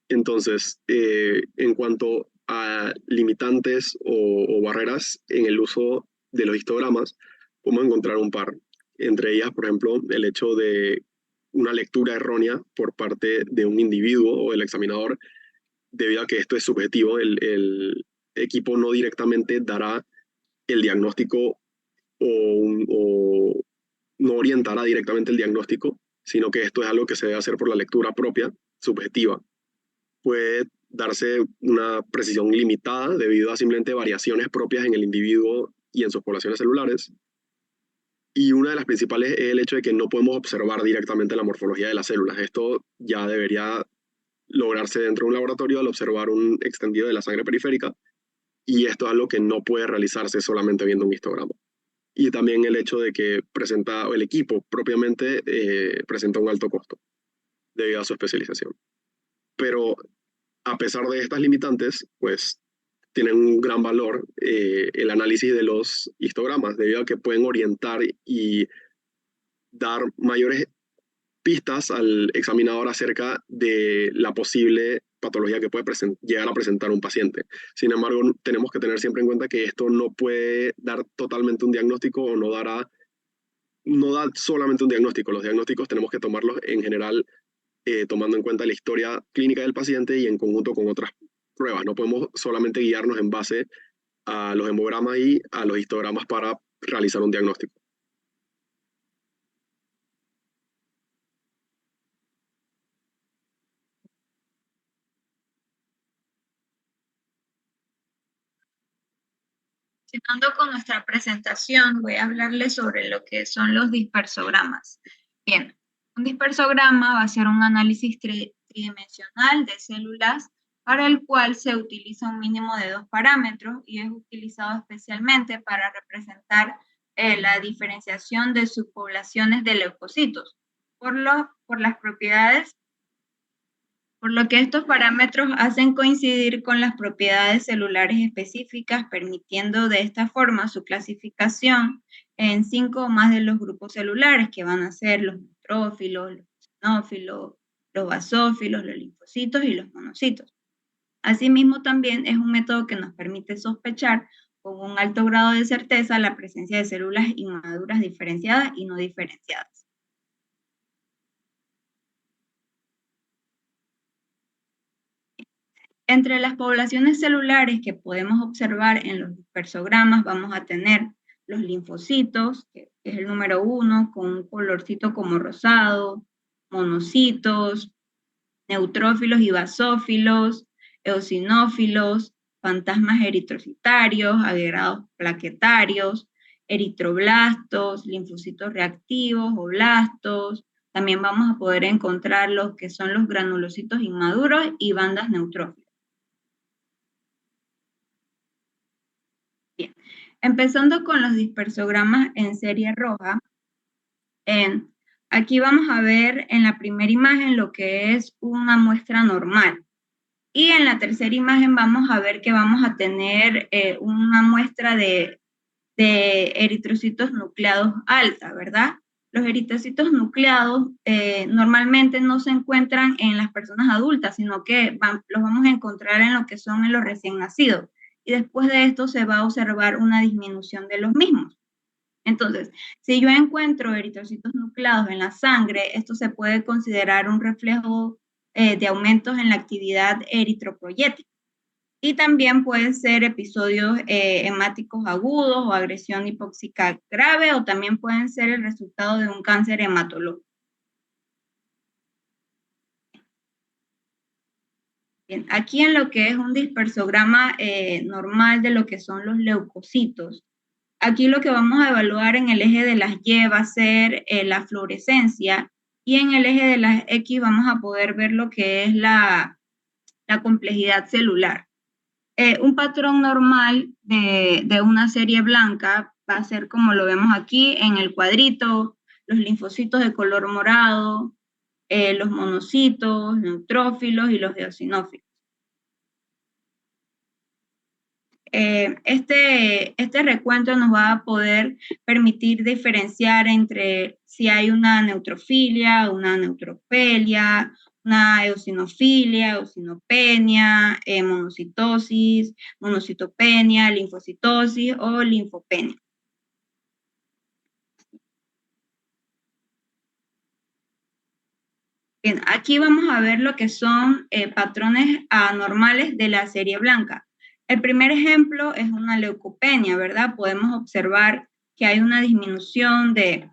Entonces, en cuanto a limitantes o barreras en el uso de los histogramas, podemos encontrar un par. Entre ellas, por ejemplo, el hecho de una lectura errónea por parte de un individuo o del examinador, debido a que esto es subjetivo. El equipo no directamente dará el diagnóstico o no orientará directamente el diagnóstico, sino que esto es algo que se debe hacer por la lectura propia subjetiva. Puede darse una precisión limitada debido a simplemente variaciones propias en el individuo y en sus poblaciones celulares. Y una de las principales es el hecho de que no podemos observar directamente la morfología de las células. Esto ya debería lograrse dentro de un laboratorio al observar un extendido de la sangre periférica, y esto es algo que no puede realizarse solamente viendo un histograma. Y también el hecho de que el equipo propiamente presenta un alto costo debido a su especialización. Pero a pesar de estas limitantes, pues tienen un gran valor el análisis de los histogramas, debido a que pueden orientar y dar mayores pistas al examinador acerca de la posible patología que puede llegar a presentar un paciente. Sin embargo, tenemos que tener siempre en cuenta que esto no puede dar totalmente un diagnóstico, o no da solamente un diagnóstico. Los diagnósticos tenemos que tomarlos en general tomando en cuenta la historia clínica del paciente y en conjunto con otras pruebas. No podemos solamente guiarnos en base a los hemogramas y a los histogramas para realizar un diagnóstico. Continuando con nuestra presentación, voy a hablarles sobre lo que son los dispersogramas. Bien, un dispersograma va a ser un análisis tridimensional de células para el cual se utiliza un mínimo de 2 parámetros y es utilizado especialmente para representar la diferenciación de subpoblaciones de leucocitos por las propiedades. Por lo que estos parámetros hacen coincidir con las propiedades celulares específicas, permitiendo de esta forma su clasificación en 5 o más de los grupos celulares, que van a ser los neutrófilos, los eosinófilos, los basófilos, los linfocitos y los monocitos. Asimismo, también es un método que nos permite sospechar con un alto grado de certeza la presencia de células inmaduras diferenciadas y no diferenciadas. Entre las poblaciones celulares que podemos observar en los dispersogramas vamos a tener los linfocitos, que es el número 1, con un colorcito como rosado, monocitos, neutrófilos y basófilos, eosinófilos, fantasmas eritrocitarios, agregados plaquetarios, eritroblastos, linfocitos reactivos o blastos. También vamos a poder encontrar los que son los granulocitos inmaduros y bandas neutrófilas. Bien, empezando con los dispersogramas en serie roja, aquí vamos a ver en la primera imagen lo que es una muestra normal. Y en la tercera imagen vamos a ver que vamos a tener una muestra de eritrocitos nucleados alta, ¿verdad? Los eritrocitos nucleados normalmente no se encuentran en las personas adultas, sino que los vamos a encontrar en lo que son en los recién nacidos. Y después de esto se va a observar una disminución de los mismos. Entonces, si yo encuentro eritrocitos nucleados en la sangre, esto se puede considerar un reflejo de aumentos en la actividad eritropoyética. Y también pueden ser episodios hemáticos agudos o agresión hipóxica grave, o también pueden ser el resultado de un cáncer hematológico. Bien, aquí en lo que es un dispersograma normal de lo que son los leucocitos, aquí lo que vamos a evaluar en el eje de las Y va a ser la fluorescencia, y en el eje de las X vamos a poder ver lo que es la complejidad celular. Un patrón normal de una serie blanca va a ser como lo vemos aquí en el cuadrito: los linfocitos de color morado, los monocitos, neutrófilos y los eosinófilos. Este recuento nos va a poder permitir diferenciar entre si hay una neutrofilia, una neutropelia, una eosinofilia, eosinopenia, monocitosis, monocitopenia, linfocitosis o linfopenia. Bien, aquí vamos a ver lo que son patrones anormales de la serie blanca. El primer ejemplo es una leucopenia, ¿verdad? Podemos observar que hay una disminución de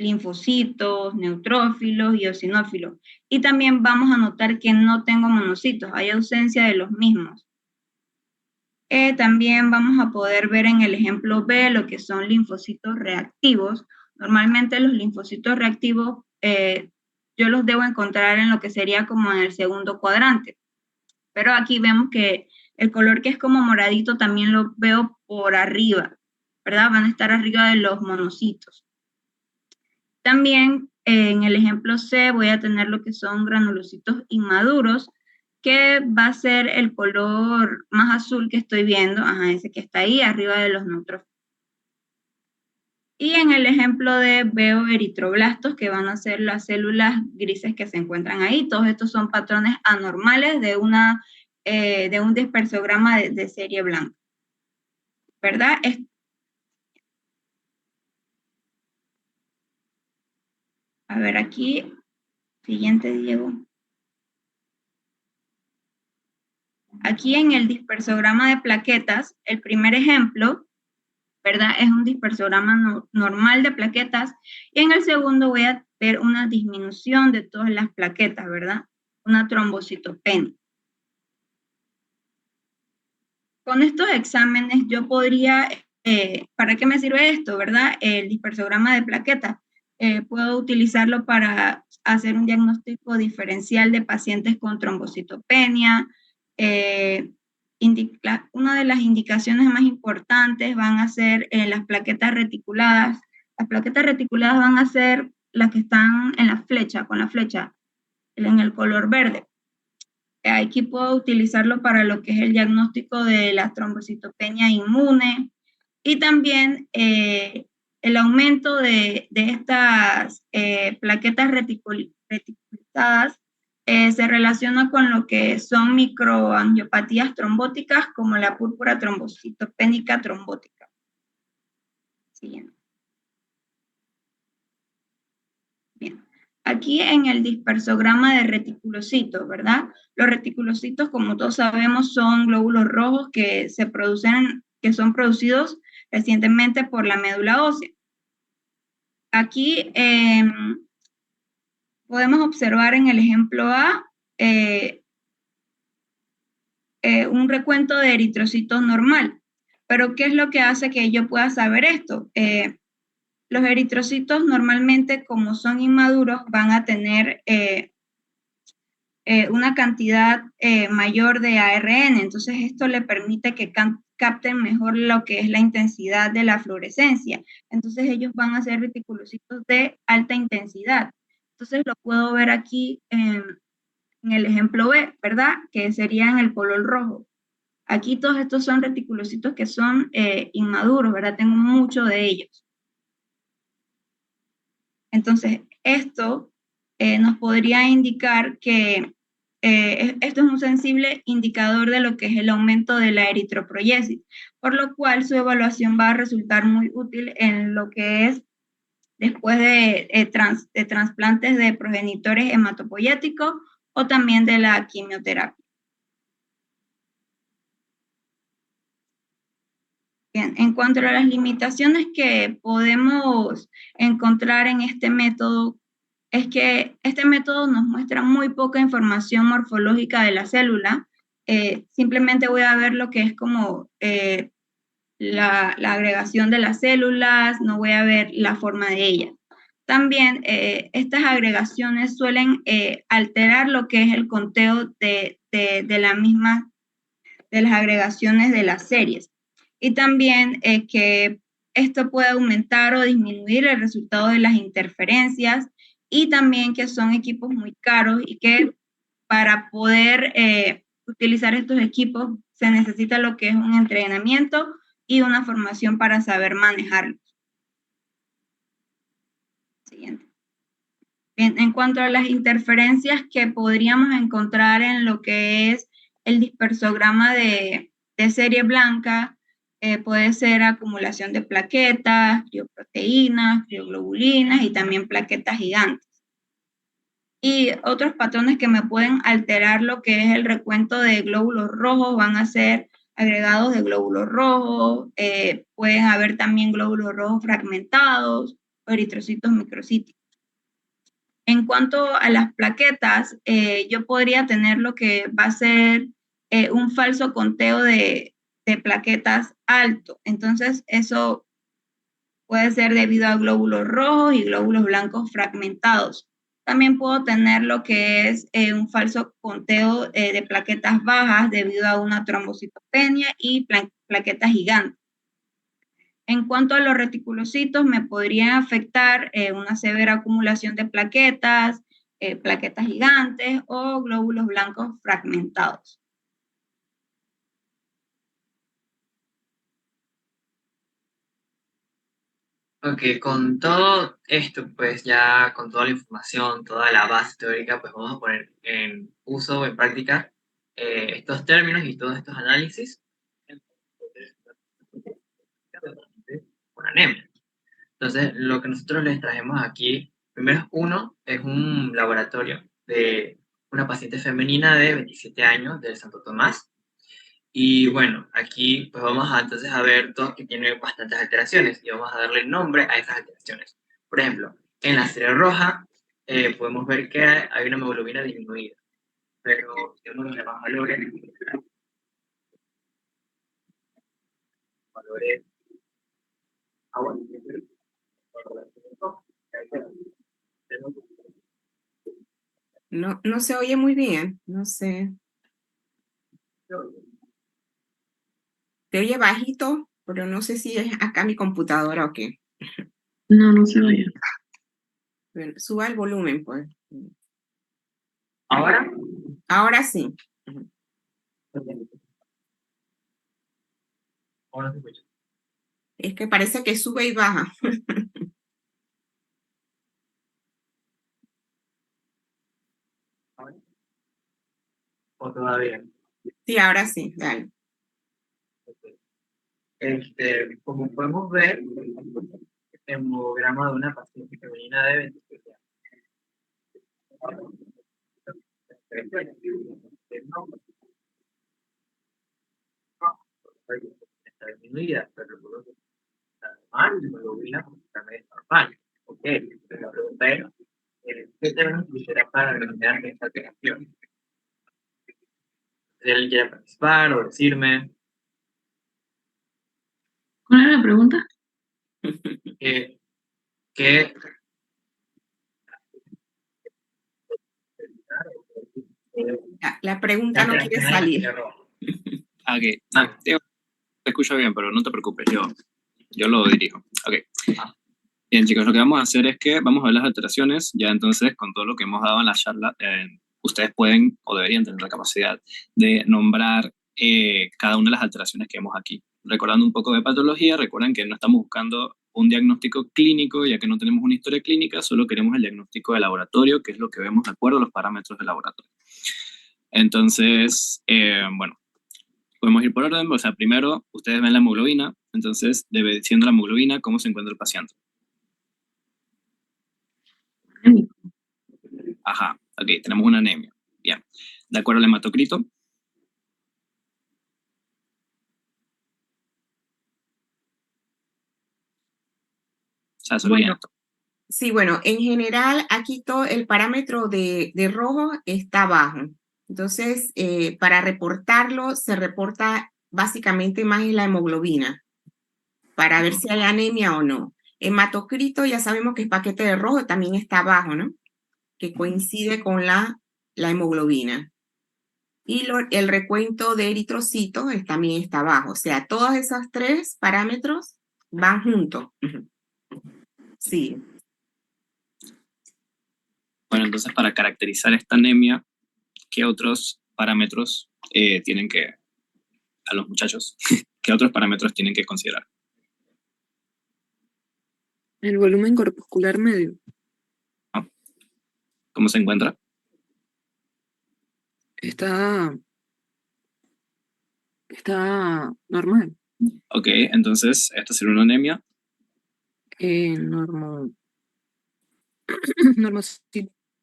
linfocitos, neutrófilos y eosinófilos. Y también vamos a notar que no tengo monocitos, hay ausencia de los mismos. También vamos a poder ver en el ejemplo B lo que son linfocitos reactivos. Normalmente los linfocitos reactivos yo los debo encontrar en lo que sería como en el segundo cuadrante. Pero aquí vemos que el color que es como moradito también lo veo por arriba, ¿verdad? Van a estar arriba de los monocitos. También en el ejemplo C voy a tener lo que son granulocitos inmaduros, que va a ser el color más azul que estoy viendo, ese que está ahí arriba de los neutrófilos. Y en el ejemplo D veo eritroblastos, que van a ser las células grises que se encuentran ahí. Todos estos son patrones anormales de un dispersograma de serie blanca, ¿verdad? A ver aquí, siguiente, Diego. Aquí en el dispersograma de plaquetas, el primer ejemplo, ¿verdad? Es un dispersograma normal de plaquetas, y en el segundo voy a ver una disminución de todas las plaquetas, ¿verdad? Una trombocitopenia. Con estos exámenes yo podría, ¿para qué me sirve esto, verdad? El dispersograma de plaquetas. Puedo utilizarlo para hacer un diagnóstico diferencial de pacientes con trombocitopenia. Una de las indicaciones más importantes van a ser las plaquetas reticuladas. Las plaquetas reticuladas van a ser las que están en la flecha, con la flecha, en el color verde. Aquí puedo utilizarlo para lo que es el diagnóstico de la trombocitopenia inmune, y también el aumento de estas plaquetas reticulizadas se relaciona con lo que son microangiopatías trombóticas, como la púrpura trombocitopénica trombótica. Siguiente. Bien. Aquí en el dispersograma de reticulocitos, ¿verdad? Los reticulocitos, como todos sabemos, son glóbulos rojos que son producidos recientemente por la médula ósea. Aquí podemos observar en el ejemplo A un recuento de eritrocitos normal. Pero ¿qué es lo que hace que yo pueda saber esto? Los eritrocitos normalmente, como son inmaduros, van a tener una cantidad mayor de ARN. Entonces esto le permite que capten mejor lo que es la intensidad de la fluorescencia. Entonces ellos van a ser reticulocitos de alta intensidad. Entonces lo puedo ver aquí en el ejemplo B, ¿verdad? Que sería en el color rojo. Aquí todos estos son reticulocitos que son inmaduros, ¿verdad? Tengo mucho de ellos. Entonces, esto nos podría indicar que esto es un sensible indicador de lo que es el aumento de la eritropoiesis, por lo cual su evaluación va a resultar muy útil en lo que es después de trasplantes de progenitores hematopoyéticos o también de la quimioterapia. Bien, en cuanto a las limitaciones que podemos encontrar en este método, es que este método nos muestra muy poca información morfológica de la célula. Simplemente voy a ver lo que es como la agregación de las células, no voy a ver la forma de ellas. También estas agregaciones suelen alterar lo que es el conteo de las agregaciones de las series. Y también que esto puede aumentar o disminuir el resultado de las interferencias, y también que son equipos muy caros y que para poder utilizar estos equipos se necesita lo que es un entrenamiento y una formación para saber manejarlos. Siguiente. Bien, en cuanto a las interferencias que podríamos encontrar en lo que es el dispersograma de serie blanca, puede ser acumulación de plaquetas, crioproteínas, crioglobulinas y también plaquetas gigantes. Y otros patrones que me pueden alterar lo que es el recuento de glóbulos rojos van a ser agregados de glóbulos rojos, pueden haber también glóbulos rojos fragmentados o eritrocitos microcíticos. En cuanto a las plaquetas, yo podría tener lo que va a ser un falso conteo de plaquetas alto. Entonces, eso puede ser debido a glóbulos rojos y glóbulos blancos fragmentados. También puedo tener lo que es un falso conteo de plaquetas bajas debido a una trombocitopenia y plaquetas gigantes. En cuanto a los reticulocitos, me podrían afectar una severa acumulación de plaquetas, plaquetas gigantes o glóbulos blancos fragmentados. Ok, con todo esto, pues ya con toda la información, toda la base teórica, pues vamos a poner en uso, en práctica, estos términos y todos estos análisis con anemia. Entonces, lo que nosotros les trajemos aquí, primero uno, es un laboratorio de una paciente femenina de 27 años del Santo Tomás. Y bueno, aquí pues vamos a entonces a ver dos que tienen bastantes alteraciones y vamos a darle nombre a esas alteraciones. Por ejemplo, en la serie roja podemos ver que hay una hemoglobina disminuida, pero si uno le más valores No se oye muy bien, no sé. Se oye bajito, pero no sé si es acá mi computadora o qué. No, no se oye. Bueno, suba el volumen, pues. ¿Ahora? Ahora sí. Ahora se escucha. Es que parece que sube y baja. ¿O todavía? Sí, ahora sí, dale. Como podemos ver, hemograma de una paciente femenina de 27 años. Está disminuida, pero luego está normal, la hemoglobina también es normal. Ok, pero la pregunta es, ¿qué tenemos que hacer para remediar esta alteración? Si alguien quiere participar o decirme ¿Cuál era la pregunta? que La pregunta no quiere salir. Ok, Diego, te escucho bien, pero no te preocupes, yo lo dirijo. Ok. Bien, chicos, lo que vamos a hacer es que vamos a ver las alteraciones. Ya entonces, con todo lo que hemos dado en la charla, ustedes pueden o deberían tener la capacidad de nombrar cada una de las alteraciones que vemos aquí. Recordando un poco de patología, recuerden que no estamos buscando un diagnóstico clínico, ya que no tenemos una historia clínica, solo queremos el diagnóstico de laboratorio, que es lo que vemos de acuerdo a los parámetros del laboratorio. Entonces, bueno, podemos ir por orden. O sea, primero, ustedes ven la hemoglobina, entonces, siendo la hemoglobina, ¿cómo se encuentra el paciente? Ajá, ok, tenemos una anemia. Bien. De acuerdo al hematocrito. O sea, solo Bueno, esto. sí, bueno, en general aquí todo el parámetro de rojo está bajo. Entonces, para reportarlo, se reporta básicamente más en la hemoglobina, para ver si hay anemia o no. Hematocrito, ya sabemos que el paquete de rojo también está bajo, ¿no? Que coincide con la hemoglobina. Y el recuento de eritrocitos también está bajo. O sea, todos esos tres parámetros van juntos. Sí. Bueno, entonces para caracterizar esta anemia, ¿qué otros parámetros tienen que, a los muchachos, qué otros parámetros tienen que considerar? El volumen corpuscular medio. ¿Cómo se encuentra? Está normal. Ok, entonces esta sería una anemia.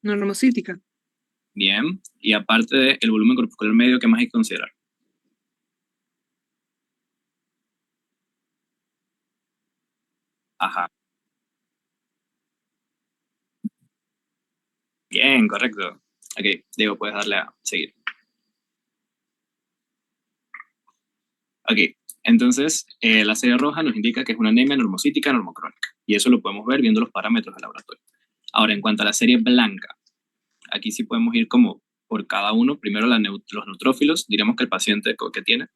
Normocítica. Bien. Y aparte del volumen corpuscular medio, ¿qué más hay que considerar? Ajá. Bien, correcto. Ok, Diego, puedes darle a seguir. Ok, entonces la serie roja nos indica que es una anemia normocítica normocrónica, y eso lo podemos ver viendo los parámetros del laboratorio. Ahora, en cuanto a la serie blanca, aquí sí podemos ir como por cada uno. Primero los neutrófilos, diremos que el paciente que tiene.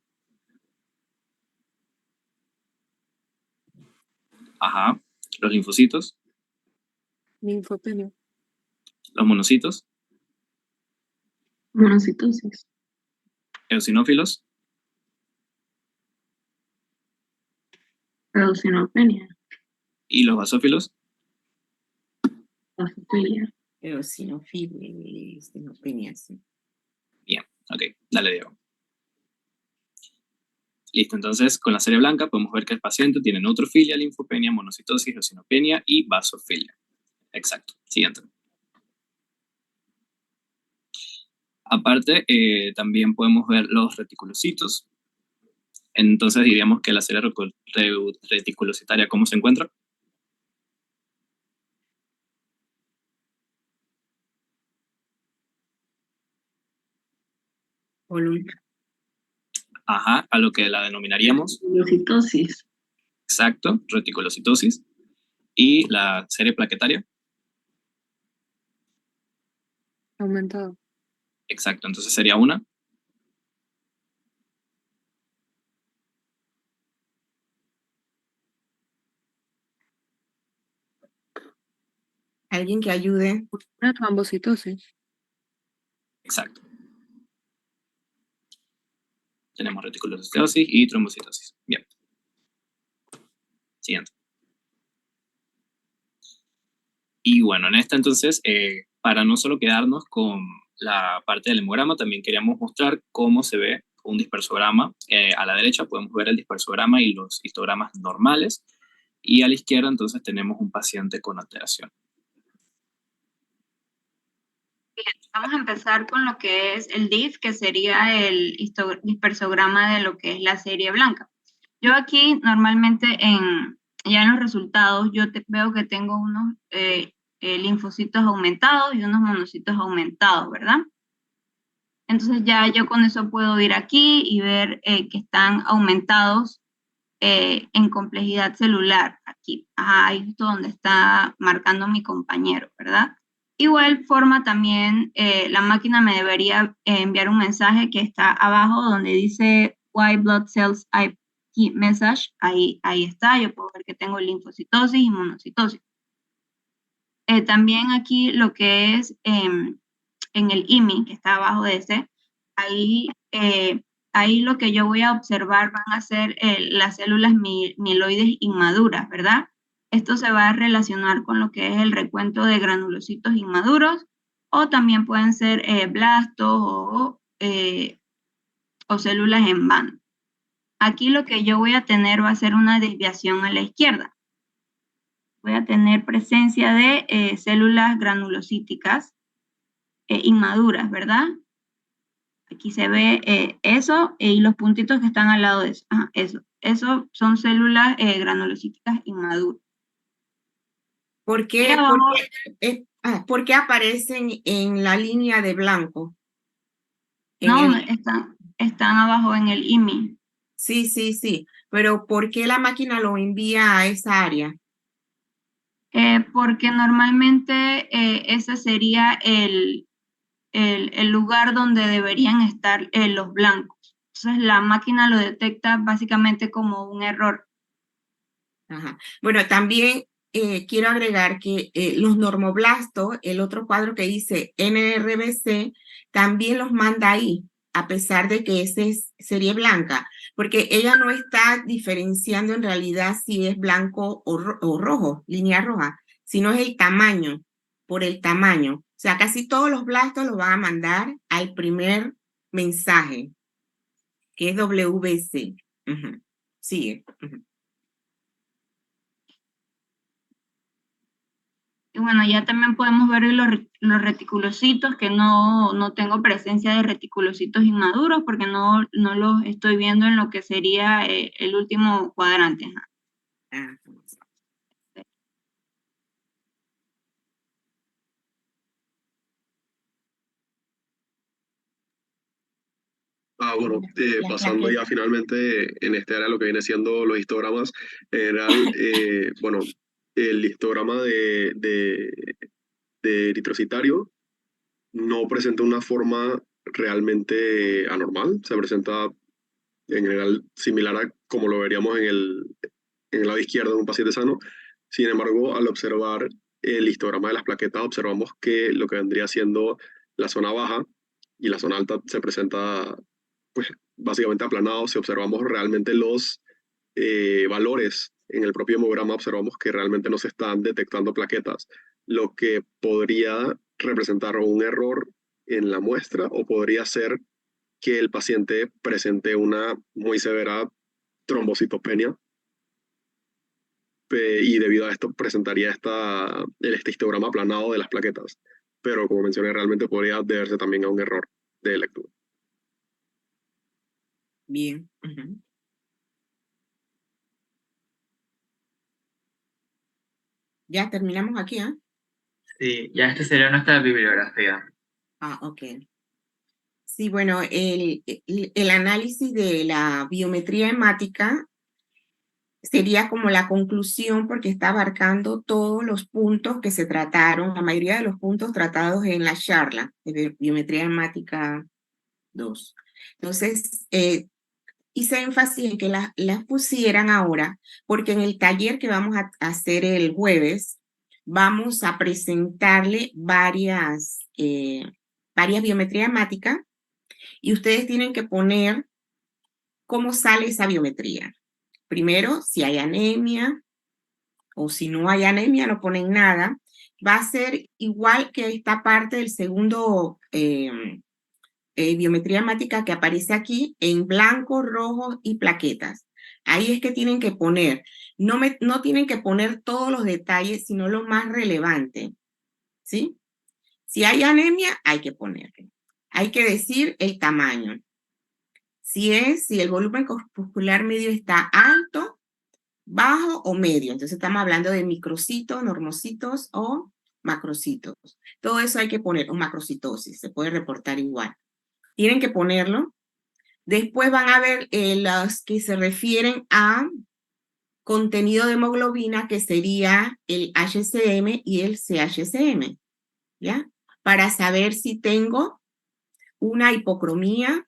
Ajá, los linfocitos, Linfopenia. los monocitos, Monocitosis. eosinófilos, Eosinopenia. y los basófilos. Basofilia. Eosinofilia, eosinopenia, sí. Bien, ok, dale Diego. Listo, entonces con la serie blanca podemos ver que el paciente tiene neutrofilia, linfopenia, monocitosis, eosinopenia y basofilia. Exacto, siguiente. Aparte, también podemos ver los reticulocitos. Entonces diríamos que la serie reticulocitaria, ¿cómo se encuentra? Ajá, a lo que la denominaríamos. Reticulocitosis. Exacto, reticulocitosis. Y la serie plaquetaria. Aumentado. Exacto, entonces sería una. Alguien que ayude. Una trombocitosis. Exacto. Tenemos reticulocitosis y trombocitosis. Bien. Siguiente. Y bueno, en esta entonces, para no solo quedarnos con la parte del hemograma, también queríamos mostrar cómo se ve un dispersograma. A la derecha podemos ver el dispersograma y los histogramas normales, y a la izquierda entonces tenemos un paciente con alteración. Bien, vamos a empezar con lo que es el DIF, que sería el dispersograma de lo que es la serie blanca. Yo aquí normalmente ya en los resultados yo veo que tengo unos linfocitos aumentados y unos monocitos aumentados, ¿verdad? Entonces ya yo con eso puedo ir aquí y ver que están aumentados en complejidad celular. Aquí, ahí es donde está marcando mi compañero, ¿verdad? Igual forma también la máquina me debería enviar un mensaje que está abajo donde dice White Blood Cells IP Message. Ahí está, yo puedo ver que tengo linfocitosis y monocitosis. También aquí lo que es en el IMI, que está abajo de ese, ahí lo que yo voy a observar van a ser las células mieloides inmaduras, ¿verdad? Esto se va a relacionar con lo que es el recuento de granulocitos inmaduros, o también pueden ser blastos o células en banda. Aquí lo que yo voy a tener va a ser una desviación a la izquierda. Voy a tener presencia de células granulocíticas inmaduras, ¿verdad? Aquí se ve eso y los puntitos que están al lado de eso. Ajá, eso son células granulocíticas inmaduras. ¿Por qué aparecen en la línea de blanco? No, están abajo en el IMI. Sí, pero ¿por qué la máquina lo envía a esa área? Porque normalmente ese sería el lugar donde deberían estar los blancos. Entonces la máquina lo detecta básicamente como un error. Ajá. Bueno, también quiero agregar que los normoblastos, el otro cuadro que dice NRBC, también los manda ahí, a pesar de que ese es serie blanca, porque ella no está diferenciando en realidad si es blanco o rojo, línea roja, sino es el tamaño, por el tamaño. O sea, casi todos los blastos los van a mandar al primer mensaje, que es WBC. Sigue. Y bueno, ya también podemos ver los reticulocitos, que no tengo presencia de reticulocitos inmaduros porque no los estoy viendo en lo que sería el último cuadrante. Ah. Bueno, Las pasando ya plaquetas. finalmente en este área lo que viene siendo los histogramas, en general, bueno, el histograma de eritrocitario no presenta una forma realmente anormal, se presenta en general similar a como lo veríamos en el lado izquierdo de un paciente sano. Sin embargo, al observar el histograma de las plaquetas, observamos que lo que vendría siendo la zona baja y la zona alta se presenta pues básicamente aplanado. Si observamos realmente los valores en el propio hemograma, observamos que realmente no se están detectando plaquetas, lo que podría representar un error en la muestra o podría ser que el paciente presente una muy severa trombocitopenia y debido a esto presentaría este histograma aplanado de las plaquetas. Pero como mencioné, realmente podría deberse también a un error de lectura. Bien. Ujú. Ya terminamos aquí, ¿ah? Sí, ya esta sería nuestra bibliografía. Ah, ok. Sí, bueno, el análisis de la biometría hemática sería como la conclusión porque está abarcando todos los puntos que se trataron, la mayoría de los puntos tratados en la charla de biometría hemática 2. Entonces, hice énfasis en que las pusieran ahora porque en el taller que vamos a hacer el jueves, vamos a presentarle varias biometría hemática y ustedes tienen que poner cómo sale esa biometría. Primero, si hay anemia, o si no hay anemia, no ponen nada. Va a ser igual que esta parte del segundo biometría hemática que aparece aquí, en blanco, rojo y plaquetas. Ahí es que tienen que poner, no tienen que poner todos los detalles, sino lo más relevante, ¿sí? Si hay anemia, hay que ponerlo. Hay que decir el tamaño. Si el volumen corpuscular medio está alto, bajo o medio. Entonces estamos hablando de microcitos, normocitos o macrocitos. Todo eso hay que poner, o macrocitosis, se puede reportar igual. Tienen que ponerlo. Después van a ver las que se refieren a contenido de hemoglobina, que sería el HCM y el CHCM, ¿ya? Para saber si tengo una hipocromía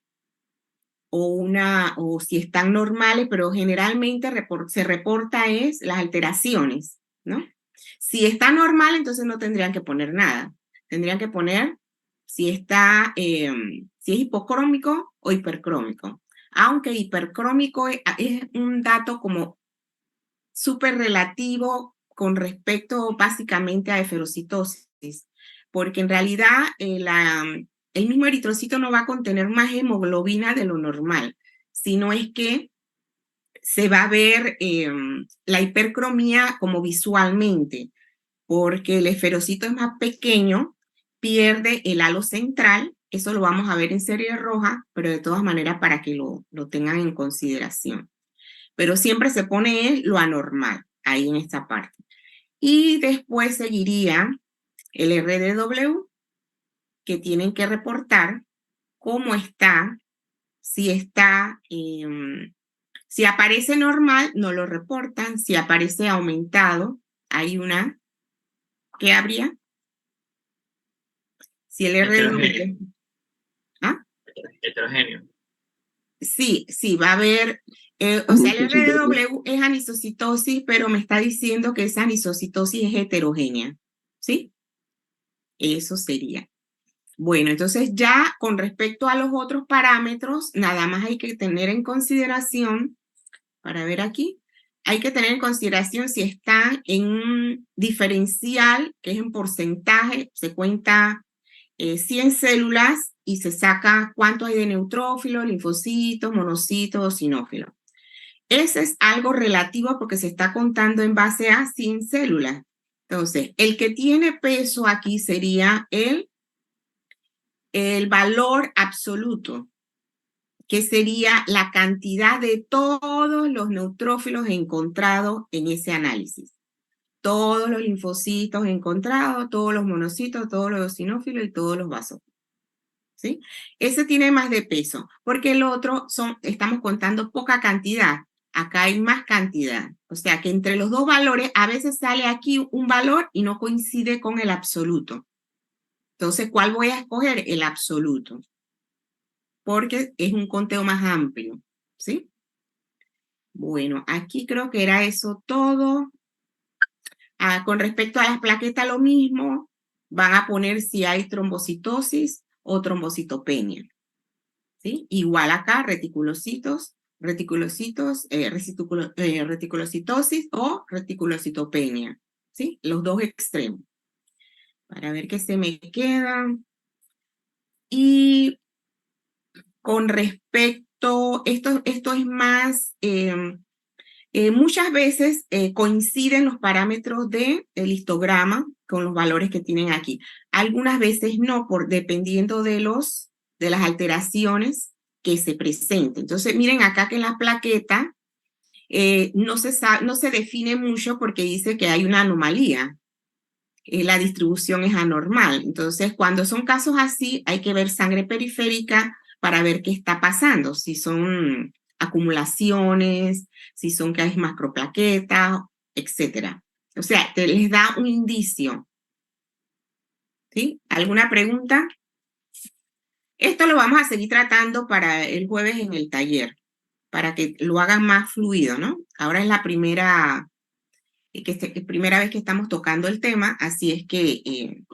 o si están normales, pero generalmente se reporta es las alteraciones, ¿no? Si está normal, entonces no tendrían que poner nada. Tendrían que poner si es hipocrómico o hipercrómico. Aunque hipercrómico es un dato como súper relativo con respecto básicamente a eferocitosis, porque en realidad el mismo eritrocito no va a contener más hemoglobina de lo normal, sino es que se va a ver la hipercromía como visualmente, porque el esferocito es más pequeño, pierde el halo central, eso lo vamos a ver en serie roja, pero de todas maneras para que lo tengan en consideración. Pero siempre se pone lo anormal ahí en esta parte. Y después seguiría el RDW, que tienen que reportar cómo está, si aparece normal, no lo reportan, si aparece aumentado, hay una, ¿qué habría? Si el RDW... ¿Ah? Heterogéneo. Sí, va a haber, o sea, el RDW es anisocitosis, pero me está diciendo que esa anisocitosis es heterogénea, ¿sí? Eso sería. Bueno, entonces ya con respecto a los otros parámetros, nada más hay que tener en consideración, para ver aquí, hay que tener en consideración si está en un diferencial, que es en porcentaje, se cuenta 100 células y se saca cuánto hay de neutrófilos, linfocitos, monocitos, sinófilos. Ese es algo relativo porque se está contando en base a 100 células. Entonces, el que tiene peso aquí sería el valor absoluto, que sería la cantidad de todos los neutrófilos encontrados en ese análisis. Todos los linfocitos encontrados, todos los monocitos, todos los eosinófilos y todos los vasófilos. ¿sí? Ese tiene más de peso, porque el otro estamos contando poca cantidad. Acá hay más cantidad. O sea que entre los dos valores, a veces sale aquí un valor y no coincide con el absoluto. Entonces, ¿cuál voy a escoger? El absoluto. Porque es un conteo más amplio, ¿sí? Bueno, aquí creo que era eso todo. Con respecto a las plaquetas, lo mismo. Van a poner si hay trombocitosis o trombocitopenia. ¿Sí? Igual acá, reticulocitos, reticulocitosis o reticulocitopenia. ¿Sí? Los dos extremos. Para ver qué se me queda. Y con respecto, esto es más, muchas veces coinciden los parámetros del histograma con los valores que tienen aquí. Algunas veces no, dependiendo de las alteraciones que se presenten. Entonces, miren acá que en la plaqueta no se define mucho porque dice que hay una anomalía. La distribución es anormal. Entonces, cuando son casos así, hay que ver sangre periférica para ver qué está pasando, si son acumulaciones, si son que hay macroplaquetas, etc. O sea, les da un indicio. ¿Sí? ¿Alguna pregunta? Esto lo vamos a seguir tratando para el jueves en el taller, para que lo hagan más fluido, ¿no? Ahora es la primera vez que estamos tocando el tema, así es que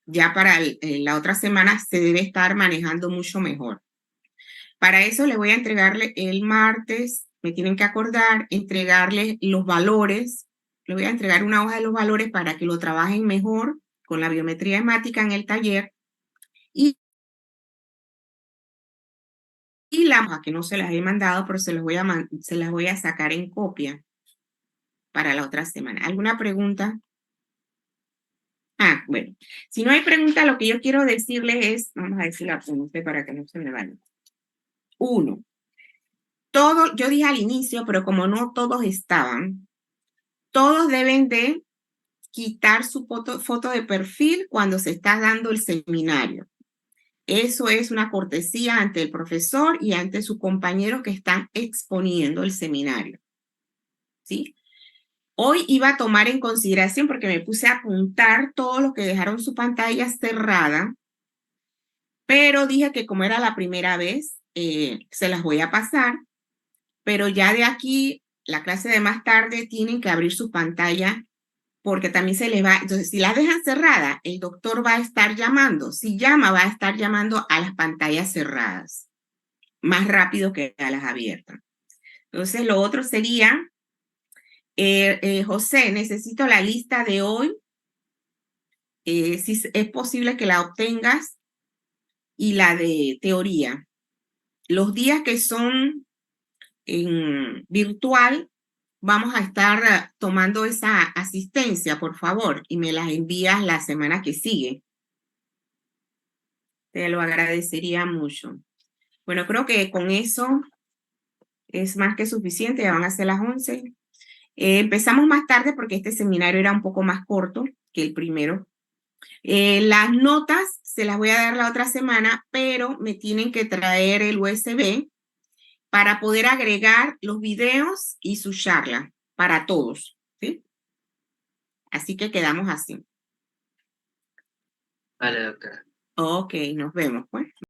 ya para la otra semana se debe estar manejando mucho mejor. Para eso les voy a entregarle el martes, me tienen que acordar, entregarles los valores. Les voy a entregar una hoja de los valores para que lo trabajen mejor con la biometría hemática en el taller. Y la hoja que no se las he mandado, pero se las voy a sacar en copia para la otra semana. ¿Alguna pregunta? Bueno, si no hay pregunta, lo que yo quiero decirles es, vamos a decir la pregunta para que no se me vaya. 1. Yo dije al inicio, pero como no todos estaban, todos deben de quitar su foto de perfil cuando se está dando el seminario. Eso es una cortesía ante el profesor y ante sus compañeros que están exponiendo el seminario. ¿Sí? Hoy iba a tomar en consideración, porque me puse a apuntar todos los que dejaron su pantalla cerrada, pero dije que como era la primera vez, se las voy a pasar, pero ya de aquí, la clase de más tarde, tienen que abrir su pantalla, porque también se les va, entonces si las dejan cerrada, el doctor va a estar llamando, si llama, va a estar llamando a las pantallas cerradas, más rápido que a las abiertas. Entonces lo otro sería, José, necesito la lista de hoy, si es posible que la obtengas, y la de teoría. Los días que son en virtual, vamos a estar tomando esa asistencia, por favor, y me las envías la semana que sigue. Te lo agradecería mucho. Bueno, creo que con eso es más que suficiente, ya van a ser las 11. Empezamos más tarde porque este seminario era un poco más corto que el primero. Las notas se las voy a dar la otra semana, pero me tienen que traer el USB para poder agregar los videos y su charla para todos, ¿sí? Así que quedamos así. Vale, doctora. Ok, nos vemos, pues.